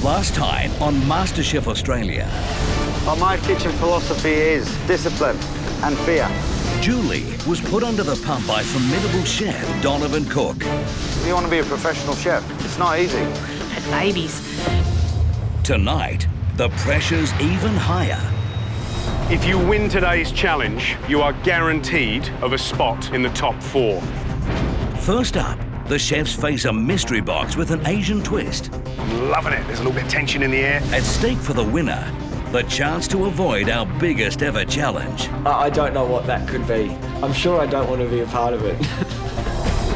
Last time on MasterChef Australia. Well, my kitchen philosophy is discipline and fear. Julie was put under the pump by formidable chef Donovan Cook. You want to be a professional chef, it's not easy. Had babies. Tonight, the pressure's even higher. If you win today's challenge, you are guaranteed of a spot in the top 4. First up, the chefs face a mystery box with an Asian twist. I'm loving it. There's a little bit of tension in the air. At stake for the winner, the chance to avoid our biggest ever challenge. I don't know what that could be. I'm sure I don't want to be a part of it.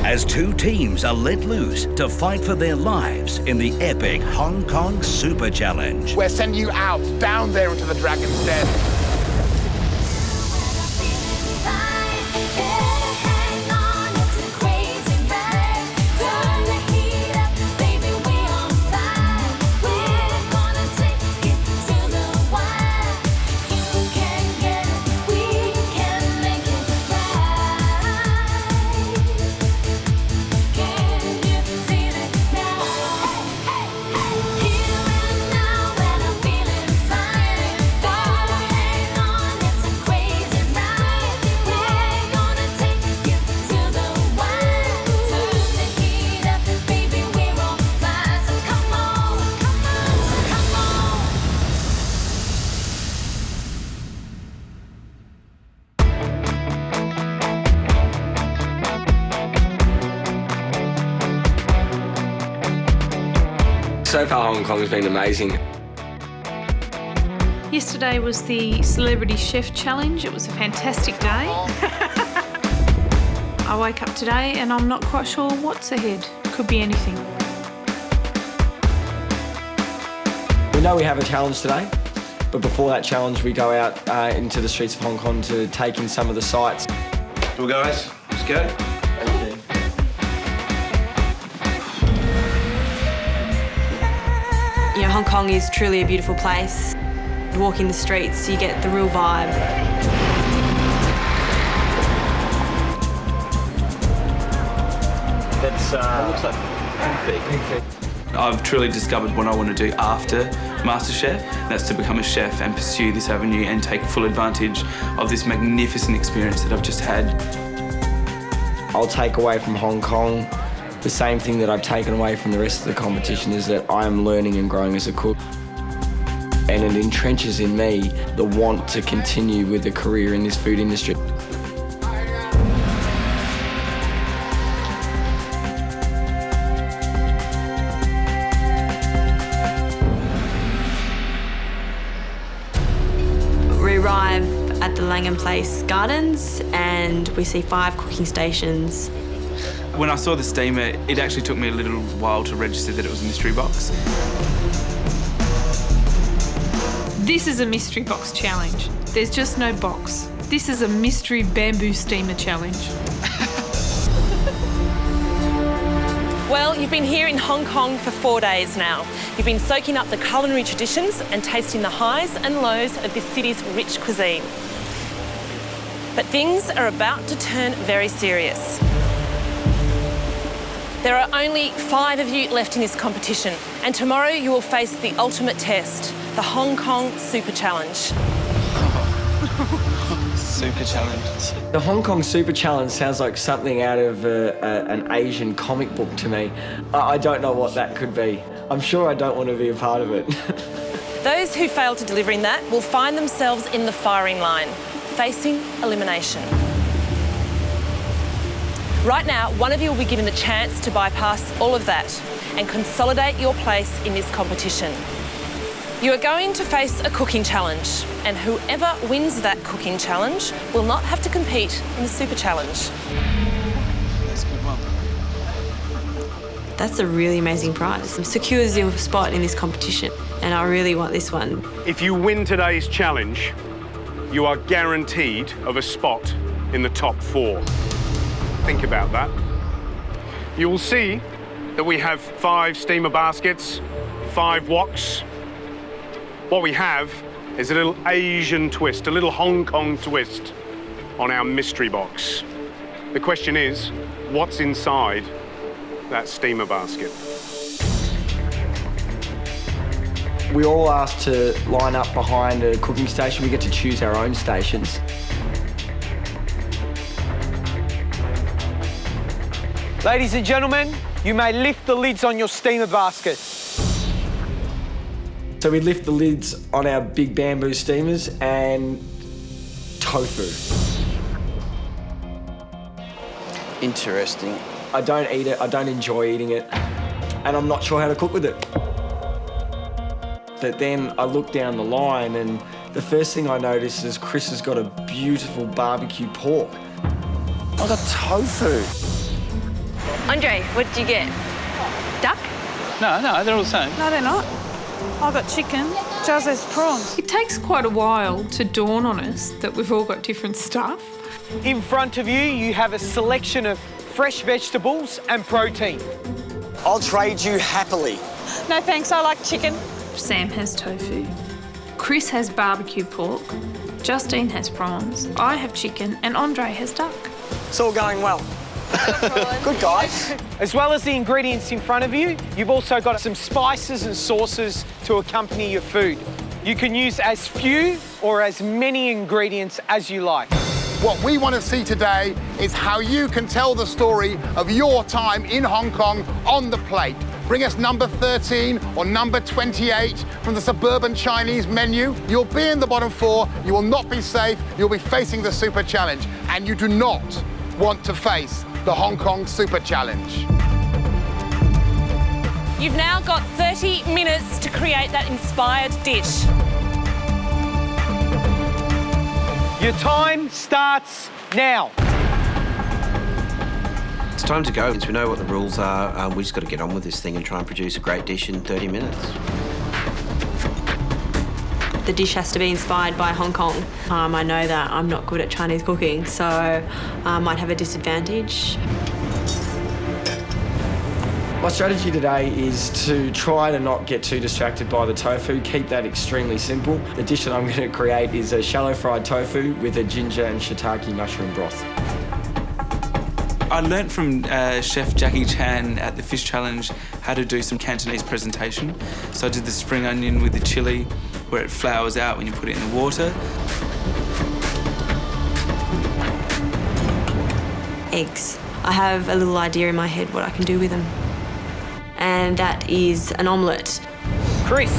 As two teams are let loose to fight for their lives in the epic Hong Kong Super Challenge. We're sending you out, down there into the dragon's den. So far, Hong Kong has been amazing. Yesterday was the Celebrity Chef Challenge. It was a fantastic day. I wake up today and I'm not quite sure what's ahead. Could be anything. We know we have a challenge today, but before that challenge, we go out into the streets of Hong Kong to take in some of the sights. Well, guys, let's go. Thank you. You know, Hong Kong is truly a beautiful place. Walking the streets, you get the real vibe. That's looks like config. I've truly discovered what I want to do after MasterChef. That's to become a chef and pursue this avenue and take full advantage of this magnificent experience that I've just had. I'll take away from Hong Kong the same thing that I've taken away from the rest of the competition, is that I am learning and growing as a cook. And it entrenches in me the want to continue with a career in this food industry. We arrive at the Langham Place Gardens and we see 5 cooking stations. When I saw the steamer, it actually took me a little while to register that it was a mystery box. This is a mystery box challenge. There's just no box. This is a mystery bamboo steamer challenge. Well, you've been here in Hong Kong for 4 days now. You've been soaking up the culinary traditions and tasting the highs and lows of this city's rich cuisine. But things are about to turn very serious. There are only 5 of you left in this competition, and tomorrow you will face the ultimate test, the Hong Kong Super Challenge. Super Challenge. The Hong Kong Super Challenge sounds like something out of an Asian comic book to me. I don't know what that could be. I'm sure I don't want to be a part of it. Those who fail to deliver in that will find themselves in the firing line, facing elimination. Right now, one of you will be given the chance to bypass all of that and consolidate your place in this competition. You are going to face a cooking challenge, and whoever wins that cooking challenge will not have to compete in the Super Challenge. That's a good one. That's a really amazing prize. It secures your spot in this competition, and I really want this one. If you win today's challenge, you are guaranteed of a spot in the top 4. Think about that. You will see that we have 5 steamer baskets, 5 woks. What we have is a little Asian twist, a little Hong Kong twist on our mystery box. The question is, what's inside that steamer basket? We all asked to line up behind a cooking station. We get to choose our own stations. Ladies and gentlemen, you may lift the lids on your steamer basket. So we lift the lids on our big bamboo steamers and tofu. Interesting. I don't eat it, I don't enjoy eating it, and I'm not sure how to cook with it. But then I look down the line and the first thing I notice is Chris has got a beautiful barbecue pork. I got tofu. Andre, what did you get? Duck? No, they're all the same. No, they're not. I got chicken. Jazz has prawns. It takes quite a while to dawn on us that we've all got different stuff. In front of you, you have a selection of fresh vegetables and protein. I'll trade you happily. No thanks, I like chicken. Sam has tofu. Chris has barbecue pork. Justine has prawns. I have chicken and Andre has duck. It's all going well. Good guys. As well as the ingredients in front of you, you've also got some spices and sauces to accompany your food. You can use as few or as many ingredients as you like. What we want to see today is how you can tell the story of your time in Hong Kong on the plate. Bring us number 13 or number 28 from the suburban Chinese menu. You'll be in the bottom 4, you will not be safe, you'll be facing the Super Challenge, and you do not want to face the Hong Kong Super Challenge. You've now got 30 minutes to create that inspired dish. Your time starts now. It's time to go. Since we know what the rules are, we just got to get on with this thing and try and produce a great dish in 30 minutes. The dish has to be inspired by Hong Kong. I know that I'm not good at Chinese cooking, so I might have a disadvantage. My strategy today is to try to not get too distracted by the tofu, keep that extremely simple. The dish that I'm going to create is a shallow fried tofu with a ginger and shiitake mushroom broth. I learnt from Chef Jackie Chan at the Fish Challenge how to do some Cantonese presentation. So I did the spring onion with the chilli, where it flours out when you put it in the water. Eggs. I have a little idea in my head what I can do with them. And that is an omelette. Chris,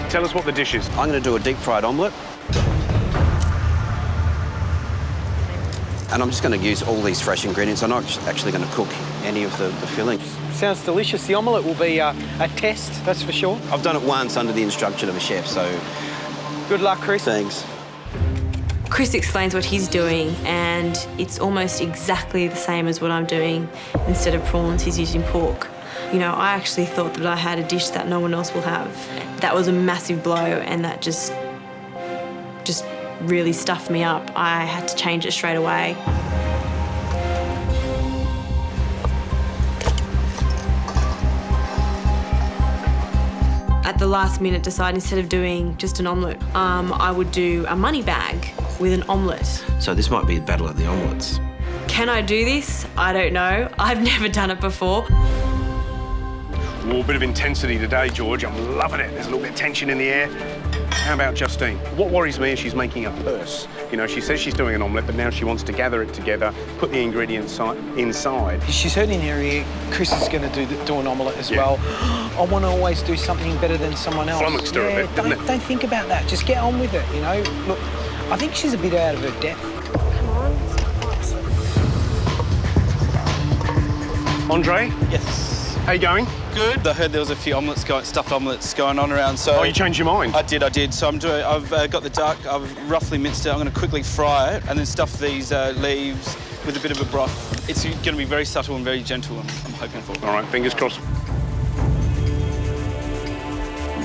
Tell us what the dish is. I'm going to do a deep fried omelette. And I'm just going to use all these fresh ingredients. I'm not actually going to cook any of the filling. sounds delicious. The omelette will be a test, that's for sure. I've done it once under the instruction of a chef, so... Good luck, Chris. Thanks. Chris explains what he's doing, and it's almost exactly the same as what I'm doing. Instead of prawns, he's using pork. You know, I actually thought that I had a dish that no one else will have. That was a massive blow, and that just really stuffed me up. I had to change it straight away. At the last minute, decided instead of doing just an omelette, I would do a money bag with an omelette. So this might be the battle of the omelettes. Can I do this? I don't know. I've never done it before. Ooh, a bit of intensity today, George. I'm loving it. There's a little bit of tension in the air. How about Justine? What worries me is she's making a purse. You know, she says she's doing an omelette, but now she wants to gather it together, put the ingredients inside. She's heard in her ear, Chris is going to do an omelette as well. I want to always do something better than someone else. Flummoxed her a bit, didn't it? Don't think about that. Just get on with it, you know? Look, I think she's a bit out of her depth. Andre? Yes. How you going? Good. I heard there was a few stuffed omelettes going on around, so... Oh, you changed your mind? I did. So I've got the duck, I've roughly minced it. I'm going to quickly fry it and then stuff these leaves with a bit of a broth. It's going to be very subtle and very gentle, I'm hoping for. All right, fingers crossed.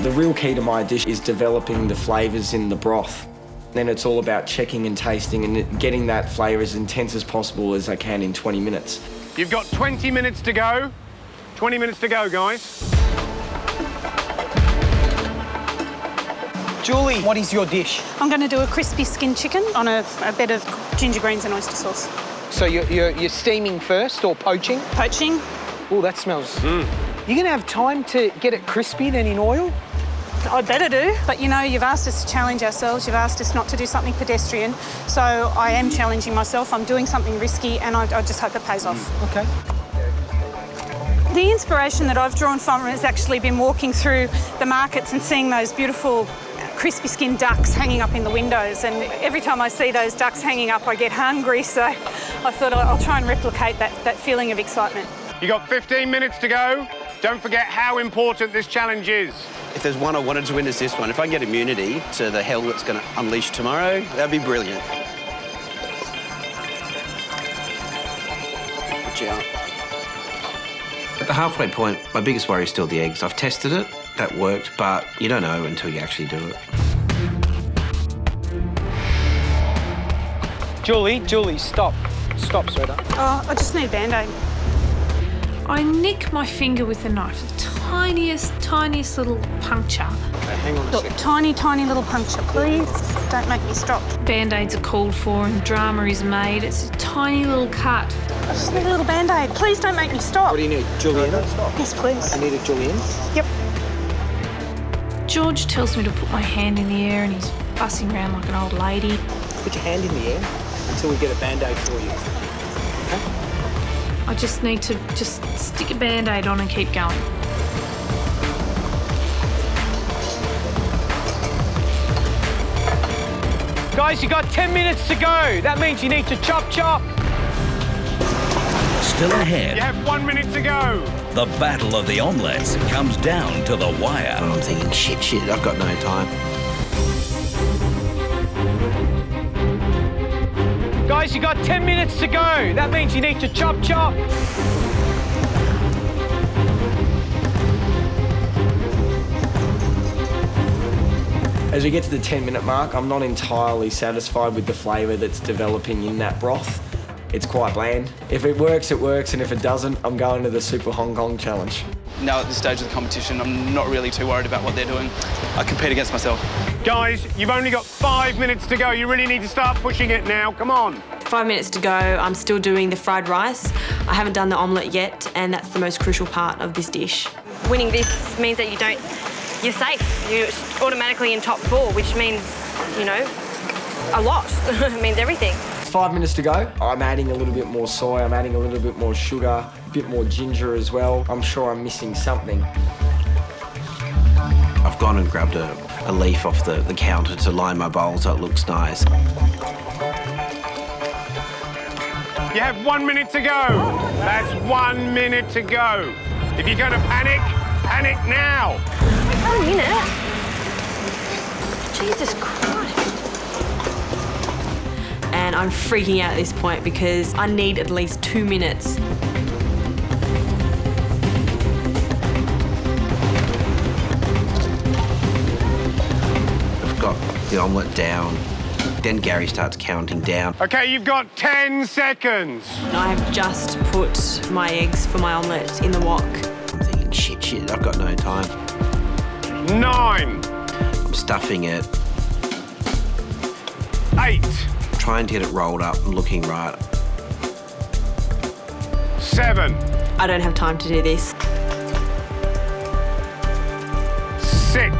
The real key to my dish is developing the flavours in the broth. Then it's all about checking and tasting and getting that flavour as intense as possible as I can in 20 minutes. You've got 20 minutes to go. 20 minutes to go, guys. Julie, what is your dish? I'm going to do a crispy skin chicken on a bed of ginger greens and oyster sauce. So you're steaming first or poaching? Poaching. Oh, that smells... You're going to have time to get it crispy then in oil? I'd better do. But, you know, you've asked us to challenge ourselves. You've asked us not to do something pedestrian. So I am challenging myself. I'm doing something risky, and I just hope it pays off. OK. The inspiration that I've drawn from it has actually been walking through the markets and seeing those beautiful crispy skinned ducks hanging up in the windows, and every time I see those ducks hanging up I get hungry, so I thought I'll try and replicate that feeling of excitement. You got 15 minutes to go. Don't forget how important this challenge is. If there's one I wanted to win, it's this one. If I can get immunity to the hell that's going to unleash tomorrow, that'd be brilliant. Watch out. At the halfway point, my biggest worry is still the eggs. I've tested it, that worked, but you don't know until you actually do it. Julie, stop. Stop, sweetheart. Oh, I just need a Band-Aid. I nick my finger with a knife, the tiniest little puncture. Okay, hang on a Look, second. tiny little puncture, please. Don't make me stop. Band-Aids are called for and drama is made. It's a tiny little cut. I just need a little Band-Aid. Please don't make me stop. What do you need, Julian? Yes, please. I need a Julian. Yep. George tells me to put my hand in the air and he's fussing around like an old lady. Put your hand in the air until we get a Band-Aid for you. Okay? I just need to stick a Band-Aid on and keep going. Guys, you got 10 minutes to go. That means you need to chop. Still ahead. You have 1 minute to go. The battle of the omelettes comes down to the wire. And I'm thinking, shit, I've got no time. Guys, you got 10 minutes to go. That means you need to chop. As we get to the 10-minute mark, I'm not entirely satisfied with the flavour that's developing in that broth. It's quite bland. If it works, it works, and if it doesn't, I'm going to the Super Hong Kong Challenge. Now at this stage of the competition, I'm not really too worried about what they're doing. I compete against myself. Guys, you've only got 5 minutes to go. You really need to start pushing it now. Come on. 5 minutes to go. I'm still doing the fried rice. I haven't done the omelette yet, and that's the most crucial part of this dish. Winning this means that you're safe. You're automatically in top 4, which means, you know, a lot. It means everything. 5 minutes to go. I'm adding a little bit more soy, I'm adding a little bit more sugar, a bit more ginger as well. I'm sure I'm missing something. I've gone and grabbed a leaf off the counter to line my bowl so it looks nice. You have 1 minute to go. That's 1 minute to go. If you're going to panic, panic now. 1 minute? Jesus Christ. And I'm freaking out at this point because I need at least 2 minutes. I've got the omelette down. Then Gary starts counting down. OK, you've got 10 seconds. I have just put my eggs for my omelette in the wok. I'm thinking, shit, I've got no time. 9. I'm stuffing it. 8. Trying to get it rolled up and looking right. 7. I don't have time to do this. 6.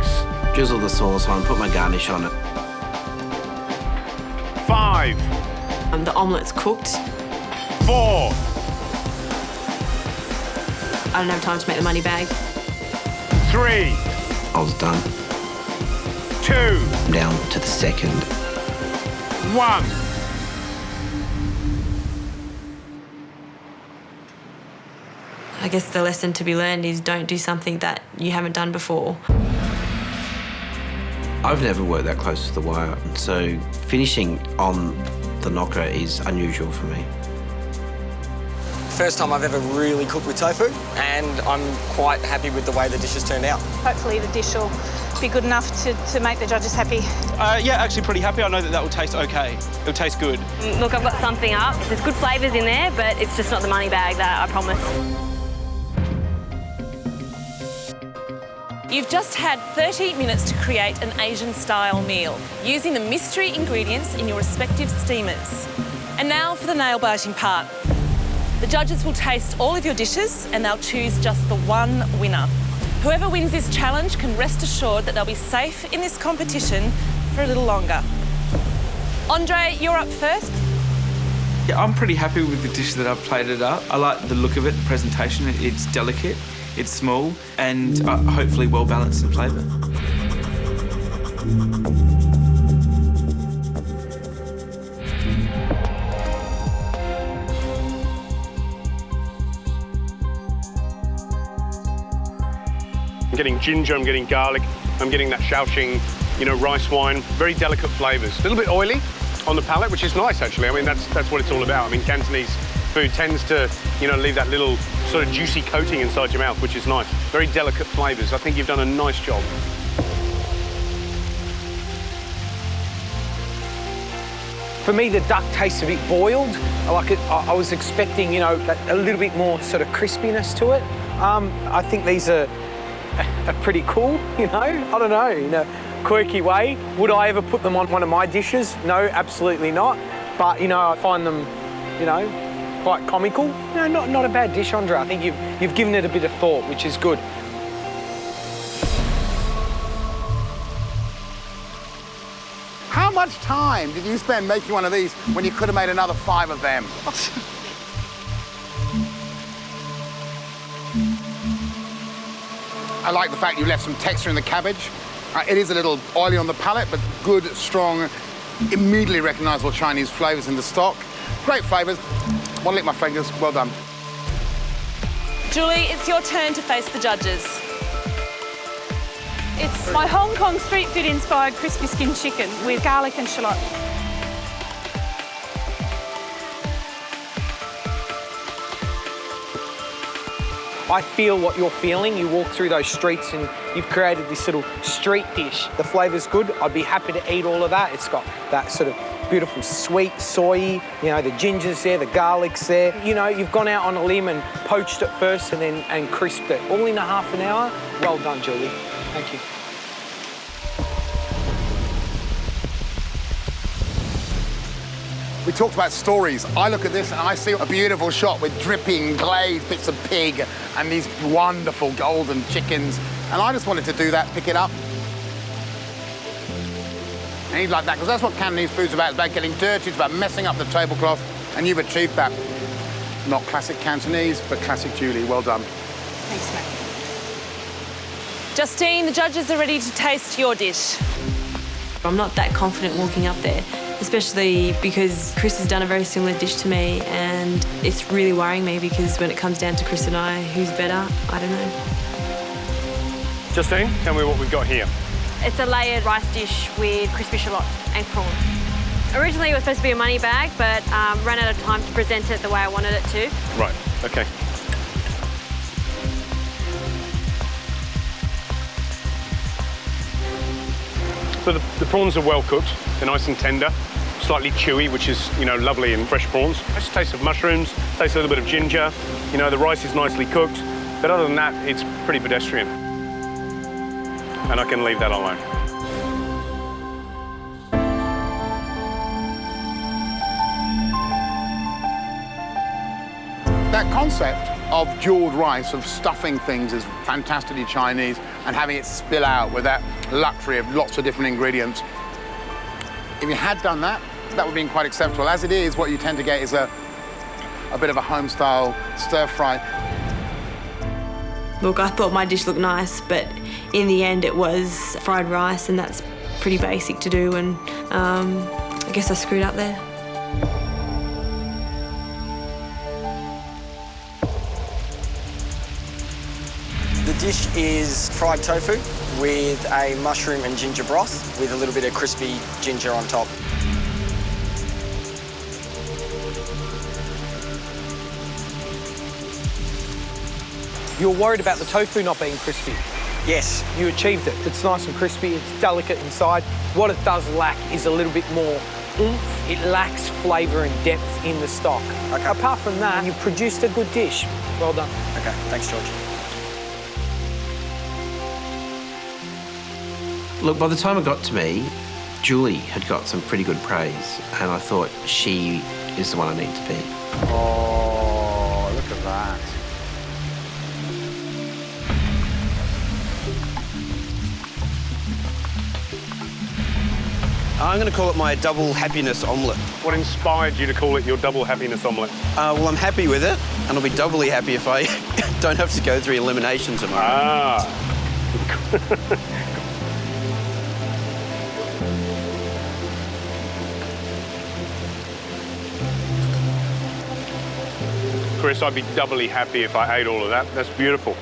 Drizzle the sauce on, put my garnish on it. 5. The omelette's cooked. 4. I don't have time to make the money bag. 3. I was done. 2. I'm down to the second. 1. I guess the lesson to be learned is don't do something that you haven't done before. I've never worked that close to the wire, so finishing on the knocker is unusual for me. First time I've ever really cooked with tofu, and I'm quite happy with the way the dish has turned out. Hopefully the dish will be good enough to make the judges happy. Yeah, actually pretty happy. I know that will taste okay. It'll taste good. Look, I've got something up. There's good flavours in there, but it's just not the money bag, that I promise. You've just had 30 minutes to create an Asian-style meal using the mystery ingredients in your respective steamers. And now for the nail-biting part. The judges will taste all of your dishes and they'll choose just the one winner. Whoever wins this challenge can rest assured that they'll be safe in this competition for a little longer. Andre, you're up first. Yeah, I'm pretty happy with the dish that I've plated up. I like the look of it, the presentation. It's delicate, it's small, and hopefully well balanced in flavour. I'm getting ginger, I'm getting garlic, I'm getting that Shaoxing, rice wine. Very delicate flavours. A little bit oily on the palate, which is nice, actually. I mean, that's what it's all about. I mean, Cantonese food tends to, leave that little sort of juicy coating inside your mouth, which is nice. Very delicate flavours. I think you've done a nice job. For me, the duck tastes a bit boiled. I like it. I was expecting, a little bit more sort of crispiness to it. I think these are pretty cool, I don't know, in a quirky way. Would I ever put them on one of my dishes? No, absolutely not. But, I find them, quite comical. Not a bad dish, Andre. I think you've given it a bit of thought, which is good. How much time did you spend making one of these when you could have made another 5 of them? I like the fact you left some texture in the cabbage. It is a little oily on the palate, but good, strong, immediately recognisable Chinese flavours in the stock. Great flavours. Want to lick my fingers. Well done. Julie, it's your turn to face the judges. It's my Hong Kong street food inspired crispy skin chicken with garlic and shallot. I feel what you're feeling. You walk through those streets and you've created this little street dish. The flavour's good. I'd be happy to eat all of that. It's got that sort of beautiful sweet, soy, the ginger's there, the garlic's there. You've gone out on a limb and poached it first and crisped it. All in a half an hour. Well done, Julie. Thank you. We talked about stories. I look at this and I see a beautiful shot with dripping glazed bits of pig and these wonderful golden chickens. And I just wanted to do that, pick it up. And eat like that, because that's what Cantonese food's about. It's about getting dirty, it's about messing up the tablecloth, and you've achieved that. Not classic Cantonese, but classic Julie. Well done. Thanks, mate. Justine, the judges are ready to taste your dish. I'm not that confident walking up there, especially because Chris has done a very similar dish to me, and it's really worrying me because when it comes down to Chris and I, who's better, I don't know. Justine, tell me what we've got here. It's a layered rice dish with crispy shallot and prawn. Originally it was supposed to be a money bag, but ran out of time to present it the way I wanted it to. Right, okay. So the prawns are well cooked. They're nice and tender, slightly chewy, which is, lovely in fresh prawns. Just a taste of mushrooms, taste a little bit of ginger. The rice is nicely cooked. But other than that, it's pretty pedestrian. And I can leave that alone. That concept of jewelled rice, of stuffing things, is fantastically Chinese, and having it spill out with that luxury of lots of different ingredients. If you had done that, that would have been quite acceptable. As it is, what you tend to get is a bit of a home-style stir-fry. Look, I thought my dish looked nice, but in the end it was fried rice, and that's pretty basic to do, and I guess I screwed up there. The dish is fried tofu with a mushroom and ginger broth with a little bit of crispy ginger on top. You're worried about the tofu not being crispy. Yes. You achieved it. It's nice and crispy, it's delicate inside. What it does lack is a little bit more oomph. It lacks flavour and depth in the stock. Okay. Apart from that, you produced a good dish. Well done. Okay, thanks, George. Look, by the time it got to me, Julie had got some pretty good praise, and I thought she is the one I need to be. Oh, look at that. I'm going to call it my double happiness omelette. What inspired you to call it your double happiness omelette? Well, I'm happy with it, and I'll be doubly happy if I don't have to go through elimination tomorrow. Ah. Chris, I'd be doubly happy if I ate all of that. That's beautiful.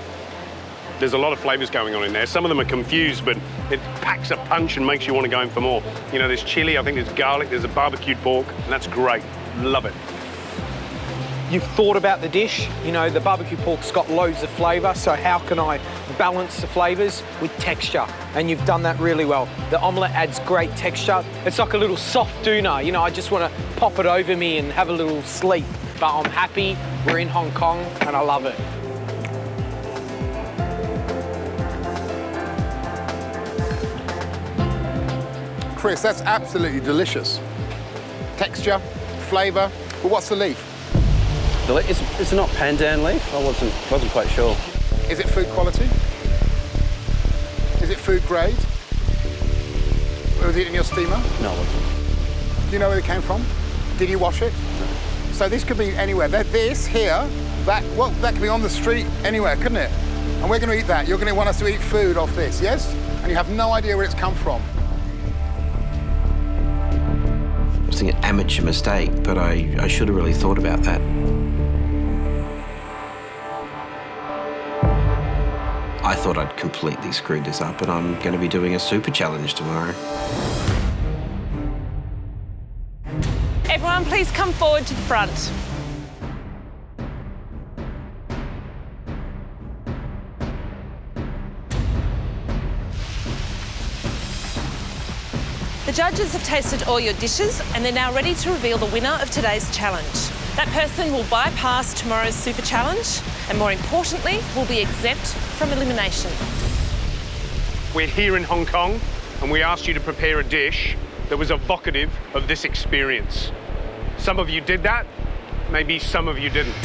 There's a lot of flavours going on in there. Some of them are confused, but it packs a punch and makes you want to go in for more. You know, there's chilli, I think there's garlic, there's a barbecued pork, and that's great. Love it. You've thought about the dish. You know, the barbecue pork's got loads of flavour, so how can I balance the flavours with texture? And you've done that really well. The omelette adds great texture. It's like a little soft doona. You know, I just want to pop it over me and have a little sleep. But I'm happy, we're in Hong Kong, and I love it. Chris, that's absolutely delicious. Texture, flavour, but what's the leaf? It's not pandan leaf. I wasn't quite sure. Is it food quality? Is it food grade? Was it in your steamer? No, it wasn't. Do you know where it came from? Did you wash it? No. So this could be anywhere. This here, that could be on the street anywhere, couldn't it? And we're going to eat that. You're going to want us to eat food off this, yes? And you have no idea where it's come from. I was thinking amateur mistake, but I should have really thought about that. I thought I'd completely screwed this up, and I'm going to be doing a super challenge tomorrow. Everyone, please come forward to the front. The judges have tasted all your dishes and they're now ready to reveal the winner of today's challenge. That person will bypass tomorrow's super challenge and, more importantly, will be exempt from elimination. We're here in Hong Kong and we asked you to prepare a dish that was evocative of this experience. Some of you did that, maybe some of you didn't.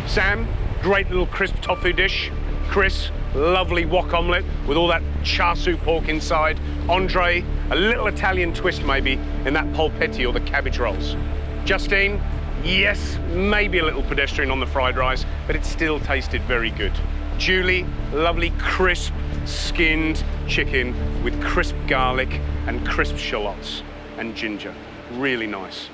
Sam, great little crisp tofu dish. Chris, lovely wok omelette with all that char siu pork inside. Andre, a little Italian twist maybe in that polpetti or the cabbage rolls. Justine, yes, maybe a little pedestrian on the fried rice, but it still tasted very good. Julie, lovely crisp skinned chicken with crisp garlic and crisp shallots and ginger. Really nice.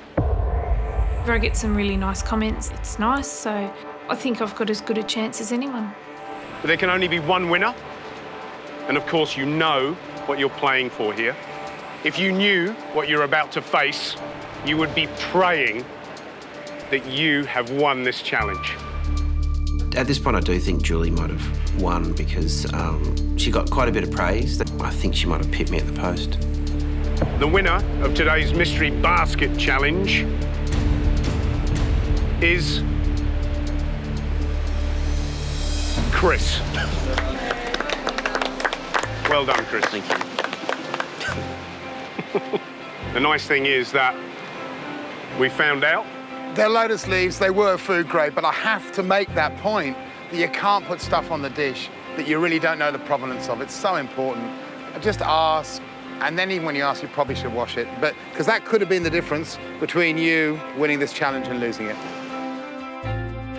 I get some really nice comments. It's nice, so I think I've got as good a chance as anyone. But there can only be one winner. And of course, you know what you're playing for here. If you knew what you're about to face, you would be praying that you have won this challenge. At this point, I do think Julie might have won because she got quite a bit of praise. I think she might have pipped me at the post. The winner of today's Mystery Basket Challenge is Chris. Well done, Chris. Thank you. The nice thing is that we found out. They're lotus leaves, they were food grade, but I have to make that point that you can't put stuff on the dish that you really don't know the provenance of. It's so important. Just ask, and then even when you ask, you probably should wash it, but because that could have been the difference between you winning this challenge and losing it.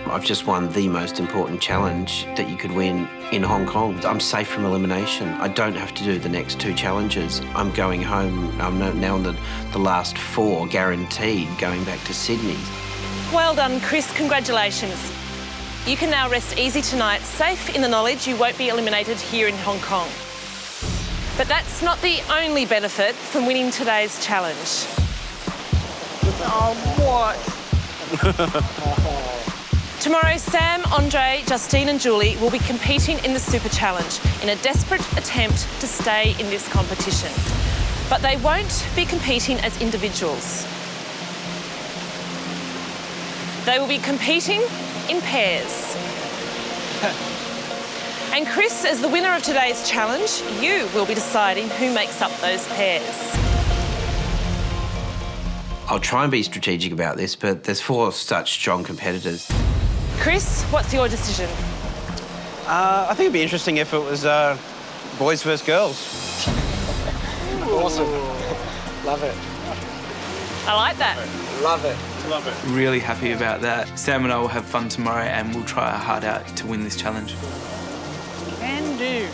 I've just won the most important challenge that you could win in Hong Kong. I'm safe from elimination. I don't have to do the next 2 challenges. I'm going home. I'm now on the last 4, guaranteed, going back to Sydney. Well done, Chris. Congratulations. You can now rest easy tonight, safe in the knowledge you won't be eliminated here in Hong Kong. But that's not the only benefit from winning today's challenge. Oh, what? Tomorrow, Sam, Andre, Justine and Julie will be competing in the Super Challenge in a desperate attempt to stay in this competition. But they won't be competing as individuals. They will be competing in pairs. And Chris, as the winner of today's challenge, you will be deciding who makes up those pairs. I'll try and be strategic about this, but there's 4 such strong competitors. Chris, what's your decision? I think it'd be interesting if it was boys versus girls. Awesome. Love it. I like that. Love it. Love it. Really happy about that. Sam and I will have fun tomorrow and we'll try our heart out to win this challenge. Can do.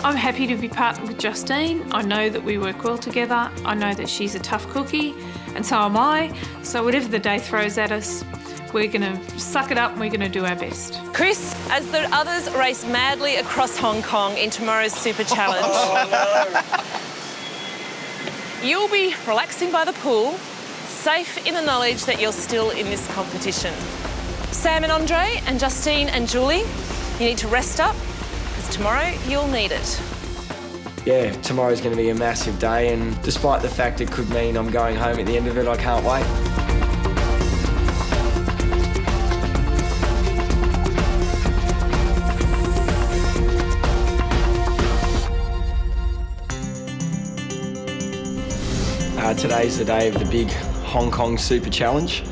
I'm happy to be partnered with Justine. I know that we work well together. I know that she's a tough cookie, and so am I. So whatever the day throws at us, we're going to suck it up and we're going to do our best. Chris, as the others race madly across Hong Kong in tomorrow's Super Challenge, you'll be relaxing by the pool, safe in the knowledge that you're still in this competition. Sam and Andre and Justine and Julie, you need to rest up, because tomorrow you'll need it. Yeah, tomorrow's going to be a massive day, and despite the fact it could mean I'm going home at the end of it, I can't wait. Today's the day of the big Hong Kong Super Challenge.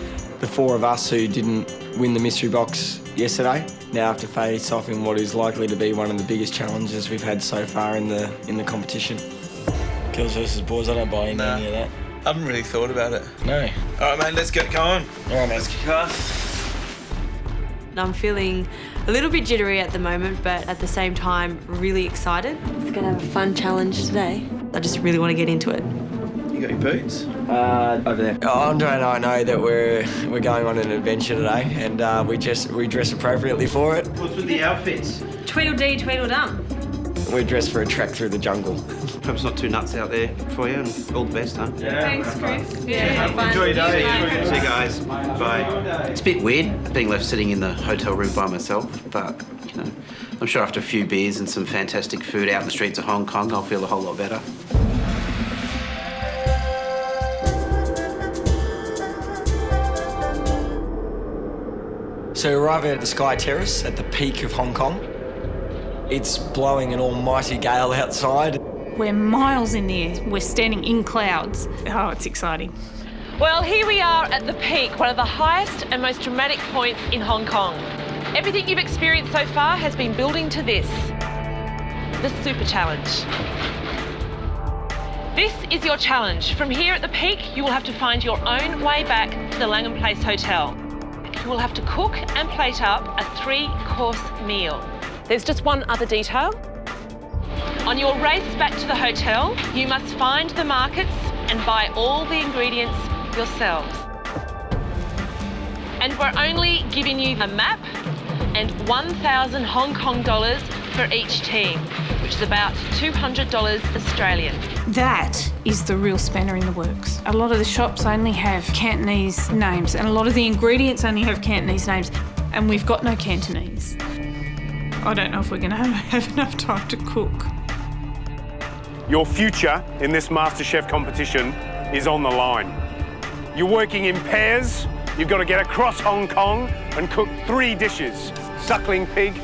The four of us who didn't win the mystery box yesterday now have to face off in what is likely to be one of the biggest challenges we've had so far in the competition. Girls versus boys, I don't buy into any of that. I haven't really thought about it. No. All right, mate, let's get going. All right, mate. Let's kick off. I'm feeling a little bit jittery at the moment, but at the same time, really excited. It's gonna have a fun challenge today. I just really want to get into it. You got your boots? Over there. Andre and I know that we're going on an adventure today, and we dress appropriately for it. What's with the outfits? Tweedledee, Tweedledum. We're dressed for a trek through the jungle. Hope it's not too nuts out there for you, and all the best, huh? Yeah. Thanks, Chris. Yeah, Enjoy your day. See you guys. Bye. It's a bit weird being left sitting in the hotel room by myself, but you know, I'm sure after a few beers and some fantastic food out in the streets of Hong Kong, I'll feel a whole lot better. So we arrive at the Sky Terrace at the peak of Hong Kong. It's blowing an almighty gale outside. We're miles in the air. We're standing in clouds. Oh, it's exciting. Well, here we are at the peak, one of the highest and most dramatic points in Hong Kong. Everything you've experienced so far has been building to this, the Super Challenge. This is your challenge. From here at the peak, you will have to find your own way back to the Langham Place Hotel. You will have to cook and plate up a 3-course meal. There's just one other detail. On your race back to the hotel, you must find the markets and buy all the ingredients yourselves. And we're only giving you a map and 1,000 Hong Kong dollars for each team, which is about $200 Australian. That is the real spanner in the works. A lot of the shops only have Cantonese names, and a lot of the ingredients only have Cantonese names, and we've got no Cantonese. I don't know if we're going to have enough time to cook. Your future in this MasterChef competition is on the line. You're working in pairs. You've got to get across Hong Kong and cook 3 dishes: suckling pig,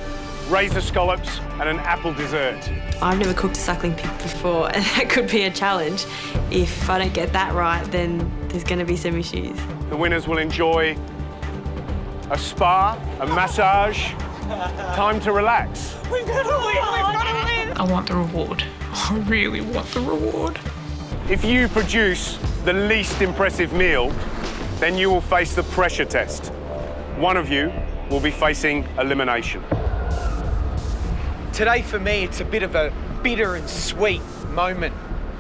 razor scallops, and an apple dessert. I've never cooked a suckling pig before, and that could be a challenge. If I don't get that right, then there's going to be some issues. The winners will enjoy a spa, a massage, time to relax. We've got to win! We've got to win! I want the reward. I really want the reward. If you produce the least impressive meal, then you will face the pressure test. One of you will be facing elimination. Today for me, it's a bit of a bitter and sweet moment.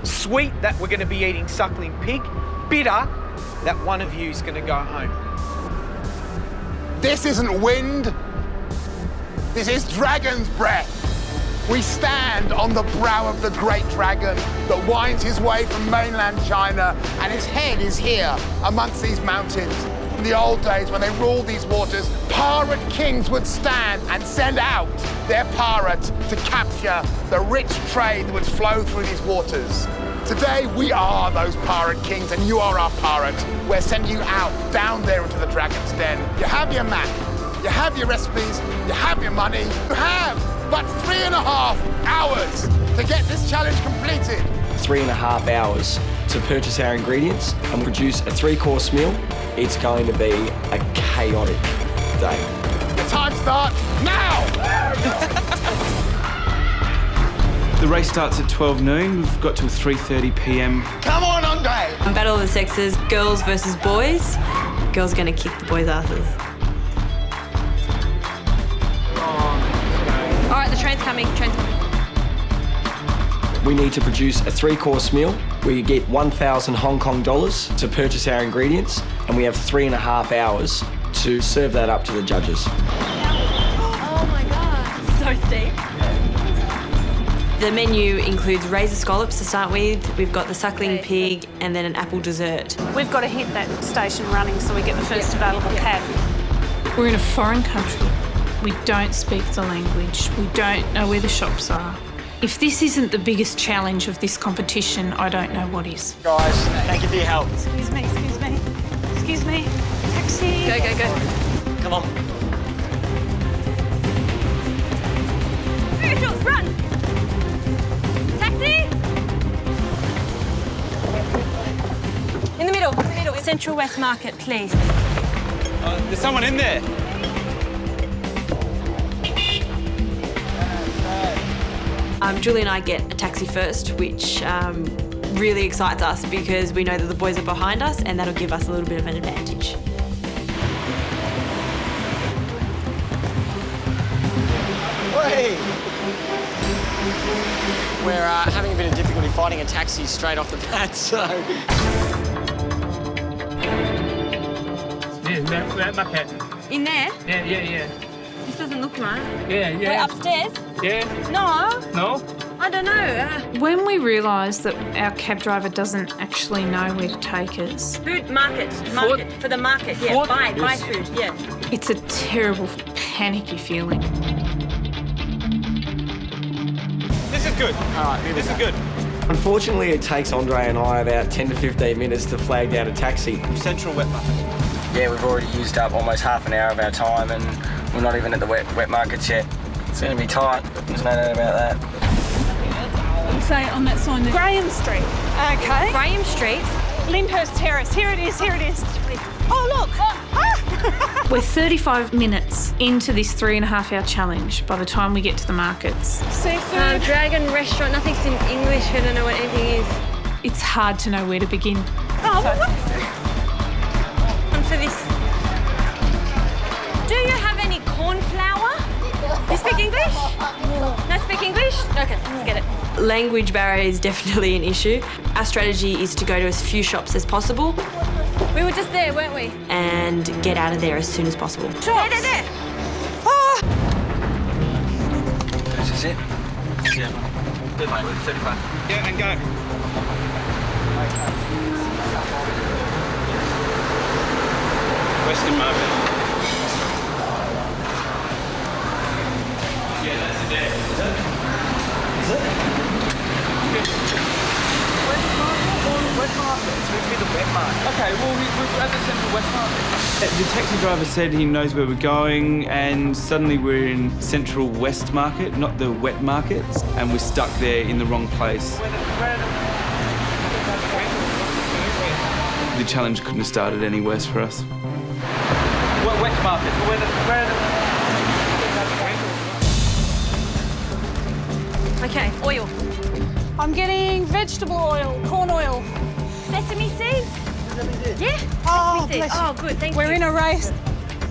Sweet that we're going to be eating suckling pig. Bitter that one of you is going to go home. This isn't wind. This is dragon's breath. We stand on the brow of the great dragon that winds his way from mainland China, and his head is here amongst these mountains. In the old days when they ruled these waters, pirate kings would stand and send out their pirates to capture the rich trade that would flow through these waters. Today, we are those pirate kings, and you are our pirate. We're sending you out, down there into the dragon's den. You have your map, you have your recipes, you have your money, you have but 3.5 hours to get this challenge completed. 3.5 hours to purchase our ingredients and produce a 3-course meal. It's going to be a chaotic day. The time starts now! The race starts at 12 noon. We've got till 3:30 p.m. Come on, Andre! Battle of the sexes, girls versus boys. Girls are going to kick the boys' asses. All right, the train's coming. We need to produce a 3-course meal. We get 1,000 Hong Kong dollars to purchase our ingredients, and we have 3.5 hours to serve that up to the judges. Oh my God, so steep. The menu includes razor scallops to start with. We've got the suckling pig and then an apple dessert. We've got to hit that station running so we get the first available cab. We're in a foreign country. We don't speak the language. We don't know where the shops are. If this isn't the biggest challenge of this competition, I don't know what is. Guys, thank you for your help. Excuse me. Excuse me. Taxi. Go. Come on. Visuals, run! Taxi! In the middle. Central West Market, please. There's someone in there. Julie and I get a taxi first, which really excites us because we know that the boys are behind us and that'll give us a little bit of an advantage. Hey! We're having a bit of difficulty finding a taxi straight off the bat, so... In there? Yeah. This doesn't look right. Yeah. We're upstairs? Yeah. No? I don't know. When we realised that our cab driver doesn't actually know where to take us, Food market. For the market, yeah. Food? Buy food, yeah. it's a terrible, panicky feeling. This is good. All right, This is good. Unfortunately, it takes Andre and I about 10 to 15 minutes to flag down a taxi. Central Wet Market. Yeah, we've already used up almost half an hour of our time and we're not even at the wet markets yet. It's going to be tight. There's no doubt about that. Say on that sign there. Graham Street. Okay. Graham Street. Lyndhurst Terrace. Here it is. Oh, look. Ah. We're 35 minutes into this 3.5-hour challenge by the time we get to the markets. Seafood. Dragon Restaurant. Nothing's in English. I don't know what anything is. It's hard to know where to begin. On for this. Do you have any corn flour? You speak English? No speak English? Okay, let's get it. Language barrier is definitely an issue. Our strategy is to go to as few shops as possible. We were just there, weren't we? And get out of there as soon as possible. There. This is it? Yeah. 35. Yeah, and go. Western Market. Yeah, that's it there. Is it? West Market. It's meant to be the wet market. Okay, well, we're at the Central West Market. The taxi driver said he knows where we're going, and suddenly we're in Central West Market, not the wet markets, and we're stuck there in the wrong place. The challenge couldn't have started any worse for us. Wet market. Okay, oil. I'm getting vegetable oil, corn oil. Sesame seeds? Yeah. Oh, Sesame seeds. bless you. Oh, good, thank you. We're in a race.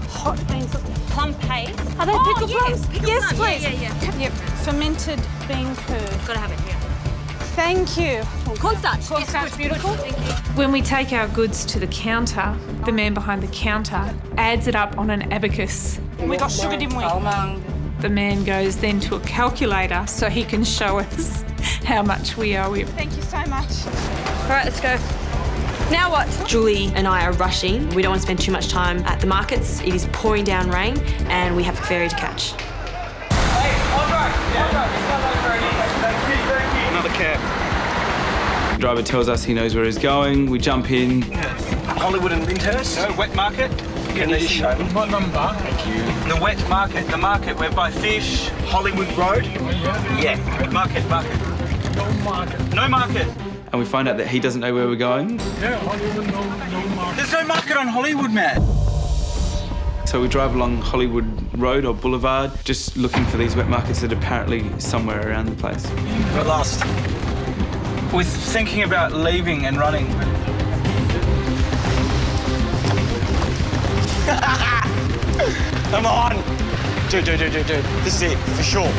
Hot beans. Plum paste. Are they pickled plums? Pickled Yes, plum. please. Yeah. Yep. Fermented bean curd. Gotta have it, yeah. Thank you. Cornstarch. Cornstarch, Yes, beautiful. Thank you. When we take our goods to the counter, the man behind the counter adds it up on an abacus. We got sugar, didn't we? The man goes then to a calculator so he can show us how much we owe him. Thank you so much. All right, let's go. Now what? Julie and I are rushing. We don't want to spend too much time at the markets. It is pouring down rain and we have a ferry to catch. Hey, another cab. The driver tells us he knows where he's going. We jump in. Hollywood and Lyndhurst. No, wet market. Can you just show me? What number? Thank you. The wet market. The market. We're by Fish. Hollywood Road? Yeah. Market. No market. And we find out that he doesn't know where we're going. Yeah, Hollywood, no market. There's no market on Hollywood, Matt. So we drive along Hollywood Road or Boulevard, just looking for these wet markets that are apparently somewhere around the place. We're lost. With thinking about leaving and running. Come on! Dude. This is it, for sure.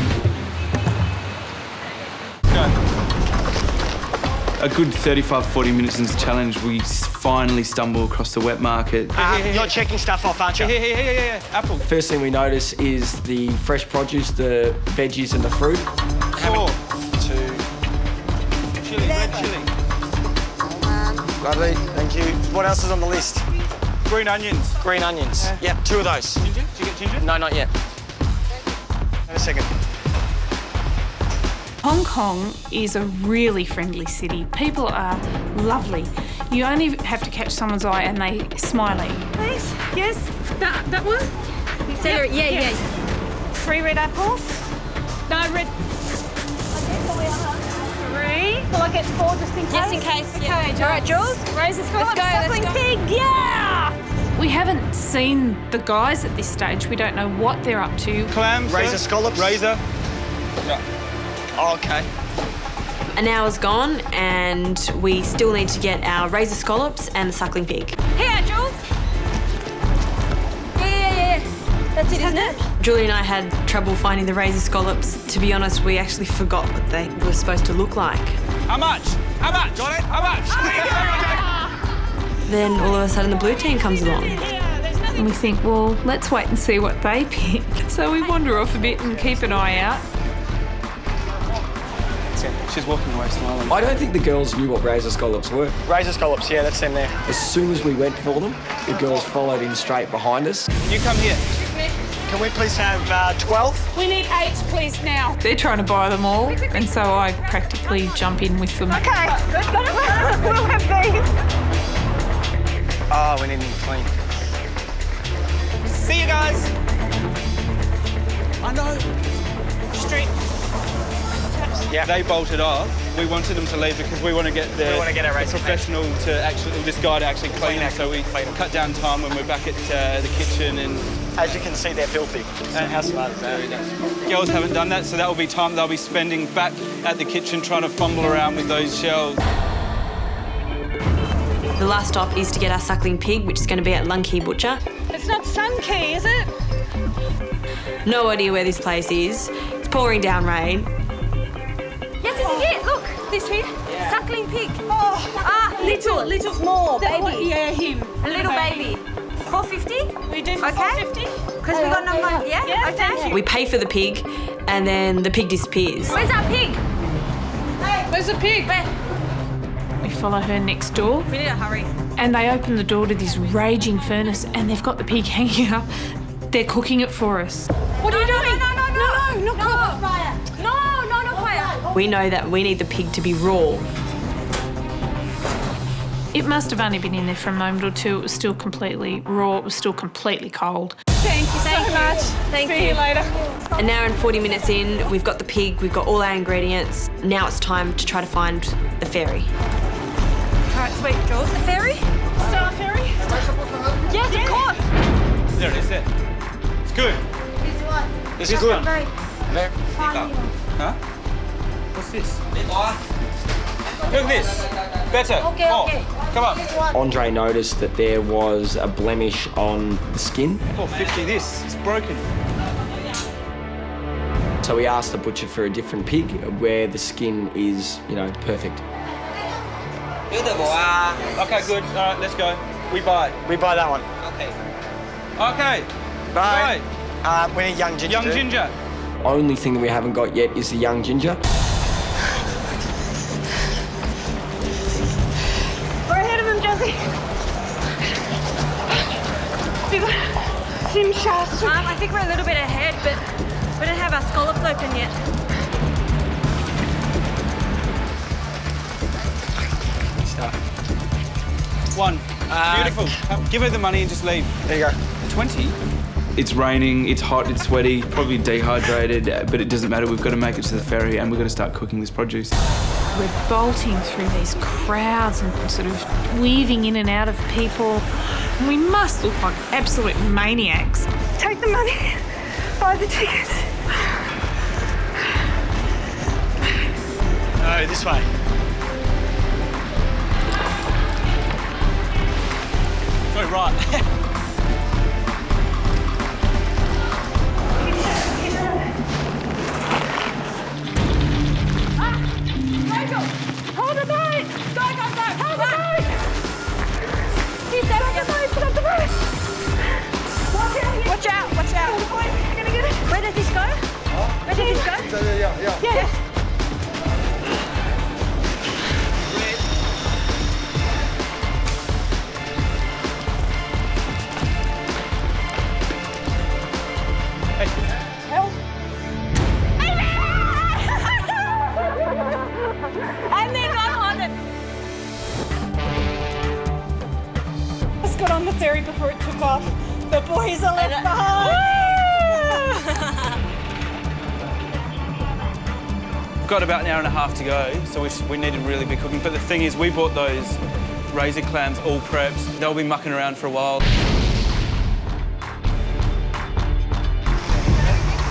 A good 35-40 minutes into the challenge, we finally stumble across the wet market. You're checking stuff off, aren't you? Yeah. Apple. First thing we notice is the fresh produce, the veggies and the fruit. 4, 2, Chili, red chili. Lovely, thank you. What else is on the list? green onions. Green onions. Yep, 2 of those. Ginger? Did you get ginger? No, not yet. In a second. Hong Kong is a really friendly city. People are lovely. You only have to catch someone's eye and they smile at you. Please? Yes? That one? Yep. Yeah. 3 red apples. No, red. 3. Will I get 4 just in case? Just in case, yeah. Okay, Jules. All right, Jules. Raise the scallop, Let's suckling go. pig, yeah! We haven't seen the guys at this stage. We don't know what they're up to. Clams. Razor scallops. Razor. Yeah. Oh, okay. An hour's gone and we still need to get our razor scallops and the suckling pig. Here, Jules. Yeah. That's it, isn't it? Julie and I had trouble finding the razor scallops. To be honest, we actually forgot what they were supposed to look like. How much? Got it? How much? Then all of a sudden the blue team comes along. And we think, well, let's wait and see what they pick. So we wander off a bit and keep an eye out. She's walking away smiling. I don't think the girls knew what razor scallops were. Razor scallops, yeah, that's them there. As soon as we went for them, the girls followed in straight behind us. You come here. Can we please have 12? We need 8, please, now. They're trying to buy them all, and so I practically jump in with them. Okay, we'll have these. Oh, we need them clean. See you guys. I know. Street. Yeah. They bolted off. We wanted them to leave because we want to get the, We want to get our race professional to actually, this guy to actually clean it. So we cut down time when we're back at the kitchen and. As you can see, they're filthy. So how smart is that? Girls haven't done that, so that will be time they'll be spending back at the kitchen trying to fumble around with those shells. The last stop is to get our suckling pig, which is going to be at Lung Key Butcher. It's not Sun Key, is it? No idea where this place is. It's pouring down rain. Yes, this is it. Look. This here? Suckling pig. Oh, Little small that baby. one, yeah, him. A little baby. 450? We do for Okay. 450? Because we got no money. Yeah? Yeah, Okay. thank you. We pay for the pig, and then the pig disappears. Where's our pig? Where's the pig? We follow her next door, We need to hurry. and they open the door to this raging furnace, and they've got the pig hanging up. They're cooking it for us. What are you doing? No, not fire. No, not fire. We know that we need the pig to be raw. It must have only been in there for a moment or two. It was still completely raw. It was still completely cold. Thank you so much. Thank See you later. An hour and 40 minutes in, we've got the pig, we've got all our ingredients. Now it's time to try to find the ferry. All right, sweet, Jules. The ferry? Star Ferry? Yes, of course. There it is, there. It's good. This is good. Huh? What's this? Look at this. Better. Okay. Come on. Andre noticed that there was a blemish on the skin, 450 this. It's broken. so we asked the butcher for a different pig where the skin is, perfect. Okay, good. All right, let's go. We buy it. We buy that one. Okay. Bye. We need young ginger. Young ginger. Only thing that we haven't got yet is the young ginger. We're ahead of him, Josie. Sim shafts. I think we're a little bit ahead, but we don't have our scallops open yet. One. Beautiful. Give her the money and just leave. There you go. 20? It's raining, it's hot, it's sweaty, probably dehydrated, but it doesn't matter. We've got to make it to the ferry and we've got to start cooking this produce. We're bolting through these crowds and sort of weaving in and out of people. And we must look like absolute maniacs. Take the money, buy the tickets. No, this way. Go right. Hold the boat! Go! Hold the boat! Keep that on the boat! Put up the boat! Watch out! You're gonna get it. Where does this go? Where does this go? Yeah. Help! And then run on it. Just got on the ferry before it took off. The boys are left behind. We've got about an hour and a half to go, so we need to really be cooking. But the thing is, we bought those razor clams all prepped. They'll be mucking around for a while.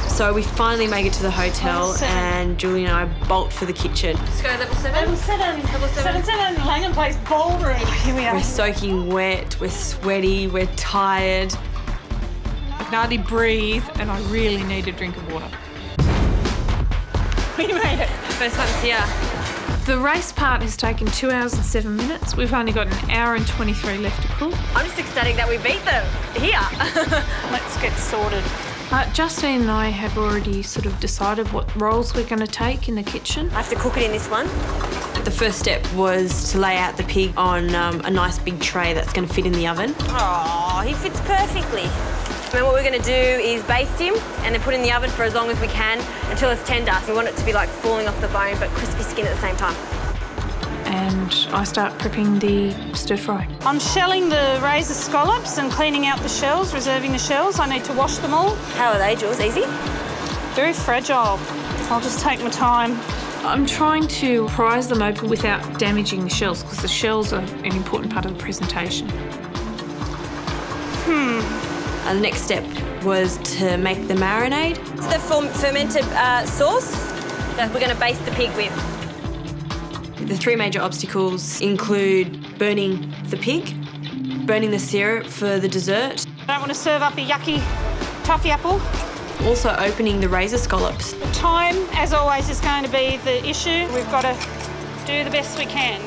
So we finally make it to the hotel and Julie and I bolt for the kitchen. Let's go level 7. Level 7, Langham Place ballroom. Here we are. We're soaking wet, we're sweaty, we're tired. I can hardly breathe and I really need a drink of water. We made it. First time here. The race part has taken 2 hours and 7 minutes. We've only got an hour and 23 left to cook. I'm just ecstatic that we beat them here. Let's get sorted. Justine and I have already sort of decided what roles we're going to take in the kitchen. I have to cook it in this one. The first step was to lay out the pig on a nice big tray that's going to fit in the oven. Oh, he fits perfectly. And then what we're going to do is baste him and then put in the oven for as long as we can until it's tender. We want it to be like falling off the bone but crispy skin at the same time. And I start prepping the stir fry. I'm shelling the razor scallops and cleaning out the shells, reserving the shells. I need to wash them all. How are they, Jules? Easy? Very fragile. I'll just take my time. I'm trying to prise them open without damaging the shells because the shells are an important part of the presentation. The next step was to make the marinade. It's the fermented sauce that we're going to baste the pig with. The 3 major obstacles include burning the pig, burning the syrup for the dessert. I don't want to serve up a yucky toffee apple. Also opening the razor scallops. The time, as always, is going to be the issue. We've got to do the best we can.